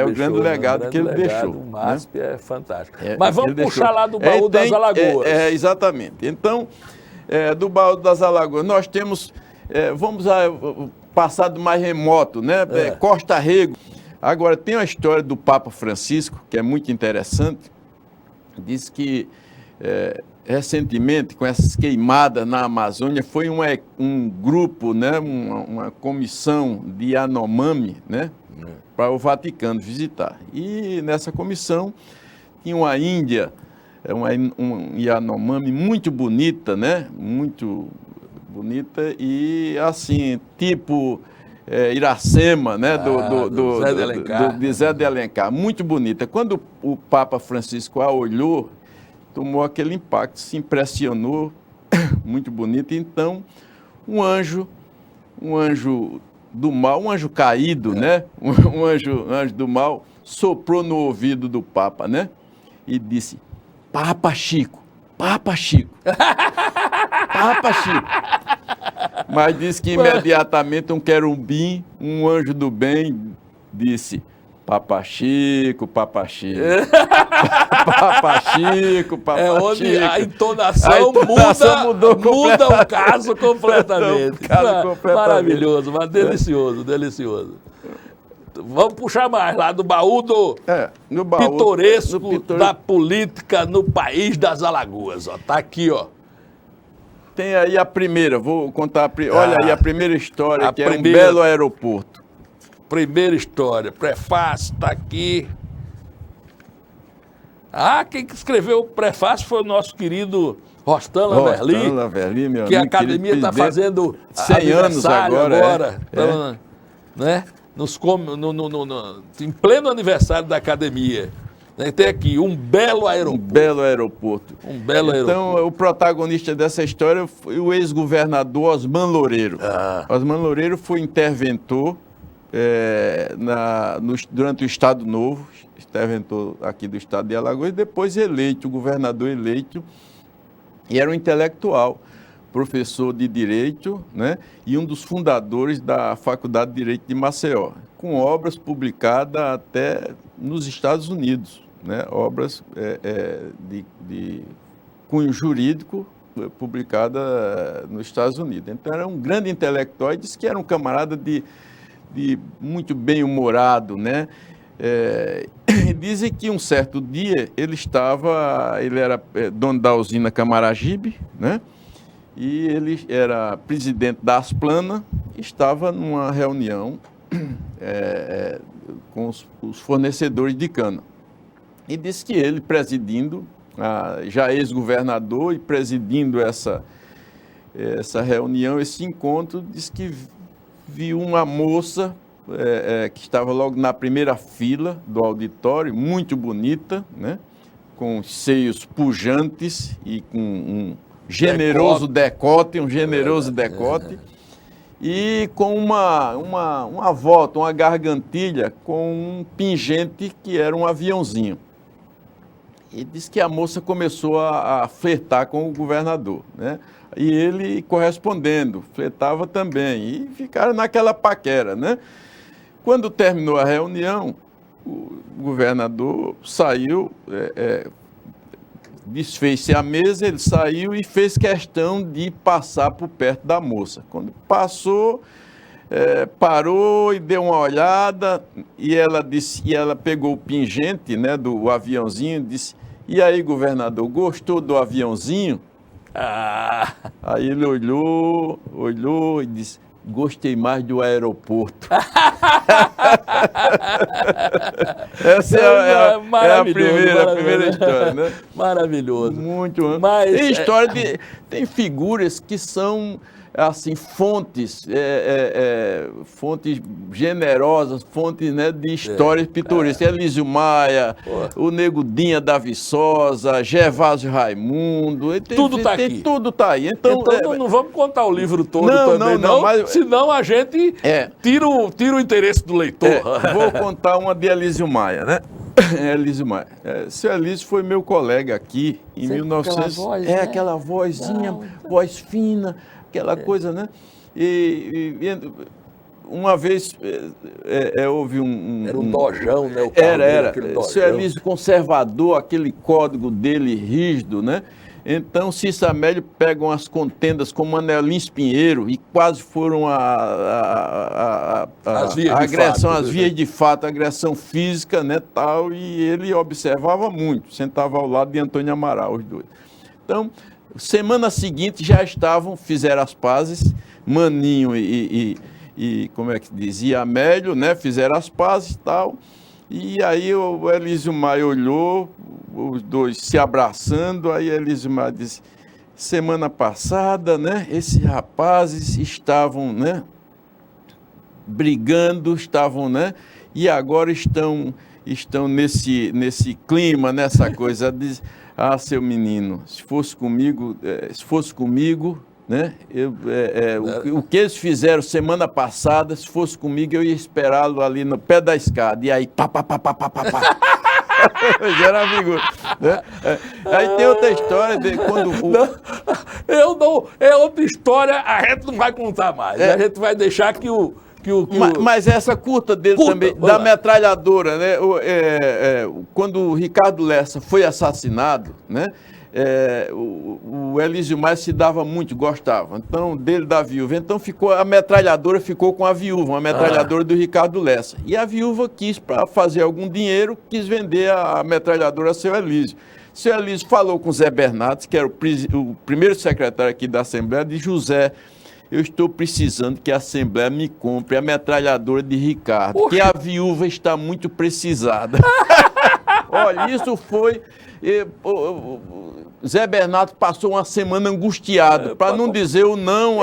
o grande legado que ele deixou. O MASP é fantástico. Mas vamos puxar lá do Baú das Alagoas. Exatamente. Então, do Baú das Alagoas, nós temos... vamos ao passado mais remoto, né? Costa Rego. Agora, tem uma história do Papa Francisco, que é muito interessante. Diz que, recentemente, com essas queimadas na Amazônia, foi um grupo, né? Uma comissão de Yanomami, né? Para o Vaticano visitar. E nessa comissão tinha uma índia, um Yanomami muito bonita, né? Muito bonita e assim, tipo Iracema, né? De Zé de Alencar, muito bonita. Quando o Papa Francisco a olhou, tomou aquele impacto, se impressionou, muito bonita. Então, um anjo do mal, um anjo caído, né? Um anjo do mal, soprou no ouvido do Papa, né? E disse, Papa Chico, Papa Chico. Papa Chico. Mas disse que imediatamente um querubim, um anjo do bem, disse, Papa Chico, Papa Chico. Papa Chico, Papa Chico. A entonação muda o caso completamente. Maravilhoso, mas delicioso, delicioso. Vamos puxar mais lá do baú do pitoresco da política no país das Alagoas. Ó. Tá aqui, ó. Tem aí a primeira, vou contar. Olha aí a primeira história, que é um belo aeroporto. Primeira história, prefácio, está aqui. Quem escreveu o prefácio foi o nosso querido Rostan Laverly, meu que a academia está fazendo 100 anos agora. Né? Em pleno aniversário da academia. Tem aqui um belo aeroporto. Então, o protagonista dessa história foi o ex-governador Osman Loureiro. Osman Loureiro foi interventor durante o Estado Novo, interventor aqui do Estado de Alagoas, e depois governador eleito E era um intelectual, professor de Direito, né, e um dos fundadores da Faculdade de Direito de Maceió, com obras publicadas até nos Estados Unidos, né, obras de cunho jurídico publicadas nos Estados Unidos. Então era um grande intelectual e disse que era um camarada de muito bem-humorado, né? Dizem que um certo dia ele era dono da usina Camaragibe, né? E ele era presidente da Asplana, estava numa reunião com os fornecedores de cana. E disse que ele, presidindo, já ex-governador e presidindo essa reunião, esse encontro, disse que viu uma moça que estava logo na primeira fila do auditório, muito bonita, né? Com seios pujantes e com um generoso decote, e com uma volta, uma gargantilha com um pingente que era um aviãozinho. E disse que a moça começou a flertar com o governador, né? E ele correspondendo, flertava também, e ficaram naquela paquera, né? Quando terminou a reunião, o governador saiu, desfez-se a mesa, ele saiu e fez questão de passar por perto da moça. Quando passou, parou e deu uma olhada, e ela pegou o pingente, né, do aviãozinho e disse: "E aí, governador, gostou do aviãozinho?" Aí ele olhou e disse: "Gostei mais do aeroporto." Essa é a primeira história, né? Maravilhoso. Muito. Mas, tem história tem figuras que são assim fontes generosas, fontes, né, de histórias pitorescas. Elísio Maia, o Nego Dinha da Viçosa, Gervásio Raimundo, tudo está aqui. Tudo está aí. Então não vamos contar o livro todo também, não, mas senão a gente tira o interesse do leitor. Vou contar uma de Elísio Maia, né? Elísio Maia. Seu Elísio foi meu colega aqui em 1900. Aquela voz, aquela vozinha, voz fina, aquela coisa, né? E uma vez houve Era um dojão, né? Era. Seu Elísio conservador, aquele código dele rígido, né? Então, Cícero Amélio pegam as contendas com Manuel Lins Pinheiro e quase foram a agressão, as vias de fato, agressão física, né, tal, e ele observava muito, sentava ao lado de Antônio Amaral, os dois. Então, semana seguinte já fizeram as pazes, Maninho e como é que dizia, Amélio, né, fizeram as pazes e tal, e aí o Elísio Maia olhou, os dois se abraçando, aí Elísio Maia disse: "Semana passada, né, esses rapazes estavam, né, brigando, né, e agora estão nesse clima, nessa coisa." Diz: "Ah, seu menino, se fosse comigo, né, o que eles fizeram semana passada, se fosse comigo, eu ia esperá-lo ali no pé da escada." E aí, pá. Já era amigo, né? Aí tem outra história de quando é outra história, a gente não vai contar mais. A gente vai deixar que o... Mas essa curta dele também, da metralhadora, né? Quando o Ricardo Lessa foi assassinado, né? O Elísio Maia se dava muito, gostava, então, dele, da viúva. Então a metralhadora ficou com a viúva, uma metralhadora do Ricardo Lessa. E a viúva quis, para fazer algum dinheiro, quis vender a metralhadora a seu Elísio. Seu Elísio falou com Zé Bernardes, que era o primeiro secretário aqui da Assembleia, de José: "Eu estou precisando que a Assembleia me compre a metralhadora de Ricardo, porque a viúva está muito precisada." Olha, isso foi... Zé Bernardo passou uma semana angustiado, para não dizer o não,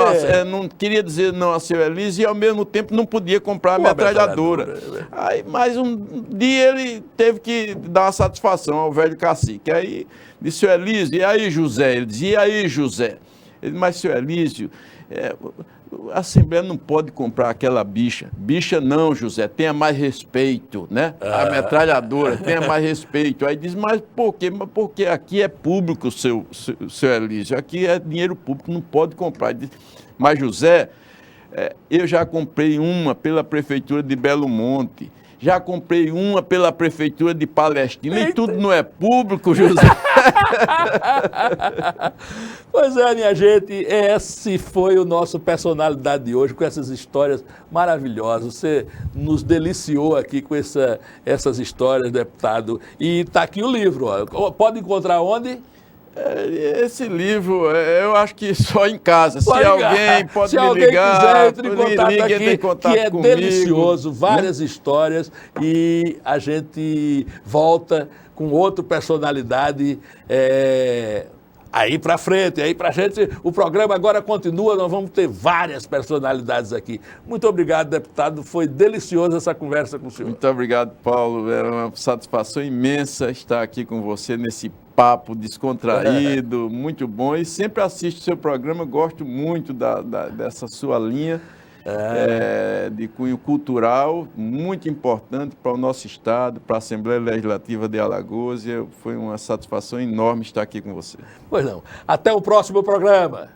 não queria dizer não a seu Elísio, e ao mesmo tempo não podia comprar a metralhadora. Aí, mais um dia ele teve que dar uma satisfação ao velho cacique. Aí disse: "Seu Elísio, e aí, José?" Ele dizia: "E aí, José?" Ele: "Mas, seu Elísio, A Assembleia não pode comprar aquela bicha. Bicha não, José, tenha mais respeito, né? A metralhadora, tenha mais respeito. Aí diz, mas por quê? Mas porque aqui é público, seu Elísio, aqui é dinheiro público, não pode comprar. Diz, mas, José, eu já comprei uma pela Prefeitura de Belo Monte, já comprei uma pela Prefeitura de Palestina, e tudo não é público, José. Pois é, minha gente, esse foi o nosso Personalidade de hoje, com essas histórias maravilhosas. Você nos deliciou aqui com essas histórias, deputado. E está aqui o livro, ó. Pode encontrar onde? Esse livro, eu acho que só em casa. Se alguém pode me alguém ligar, quiser, entre em contato entre aqui, em contato que é comigo, delicioso, várias histórias, e a gente volta com outra personalidade aí para frente, aí para gente. O programa agora continua, nós vamos ter várias personalidades aqui. Muito obrigado, deputado, foi delicioso essa conversa com o senhor. Muito obrigado, Paulo. É uma satisfação imensa estar aqui com você nesse papo descontraído, muito bom. E sempre assisto o seu programa, gosto muito dessa sua linha de cunho cultural, muito importante para o nosso estado, para a Assembleia Legislativa de Alagoas. Foi uma satisfação enorme estar aqui com você. Pois não. Até o próximo programa.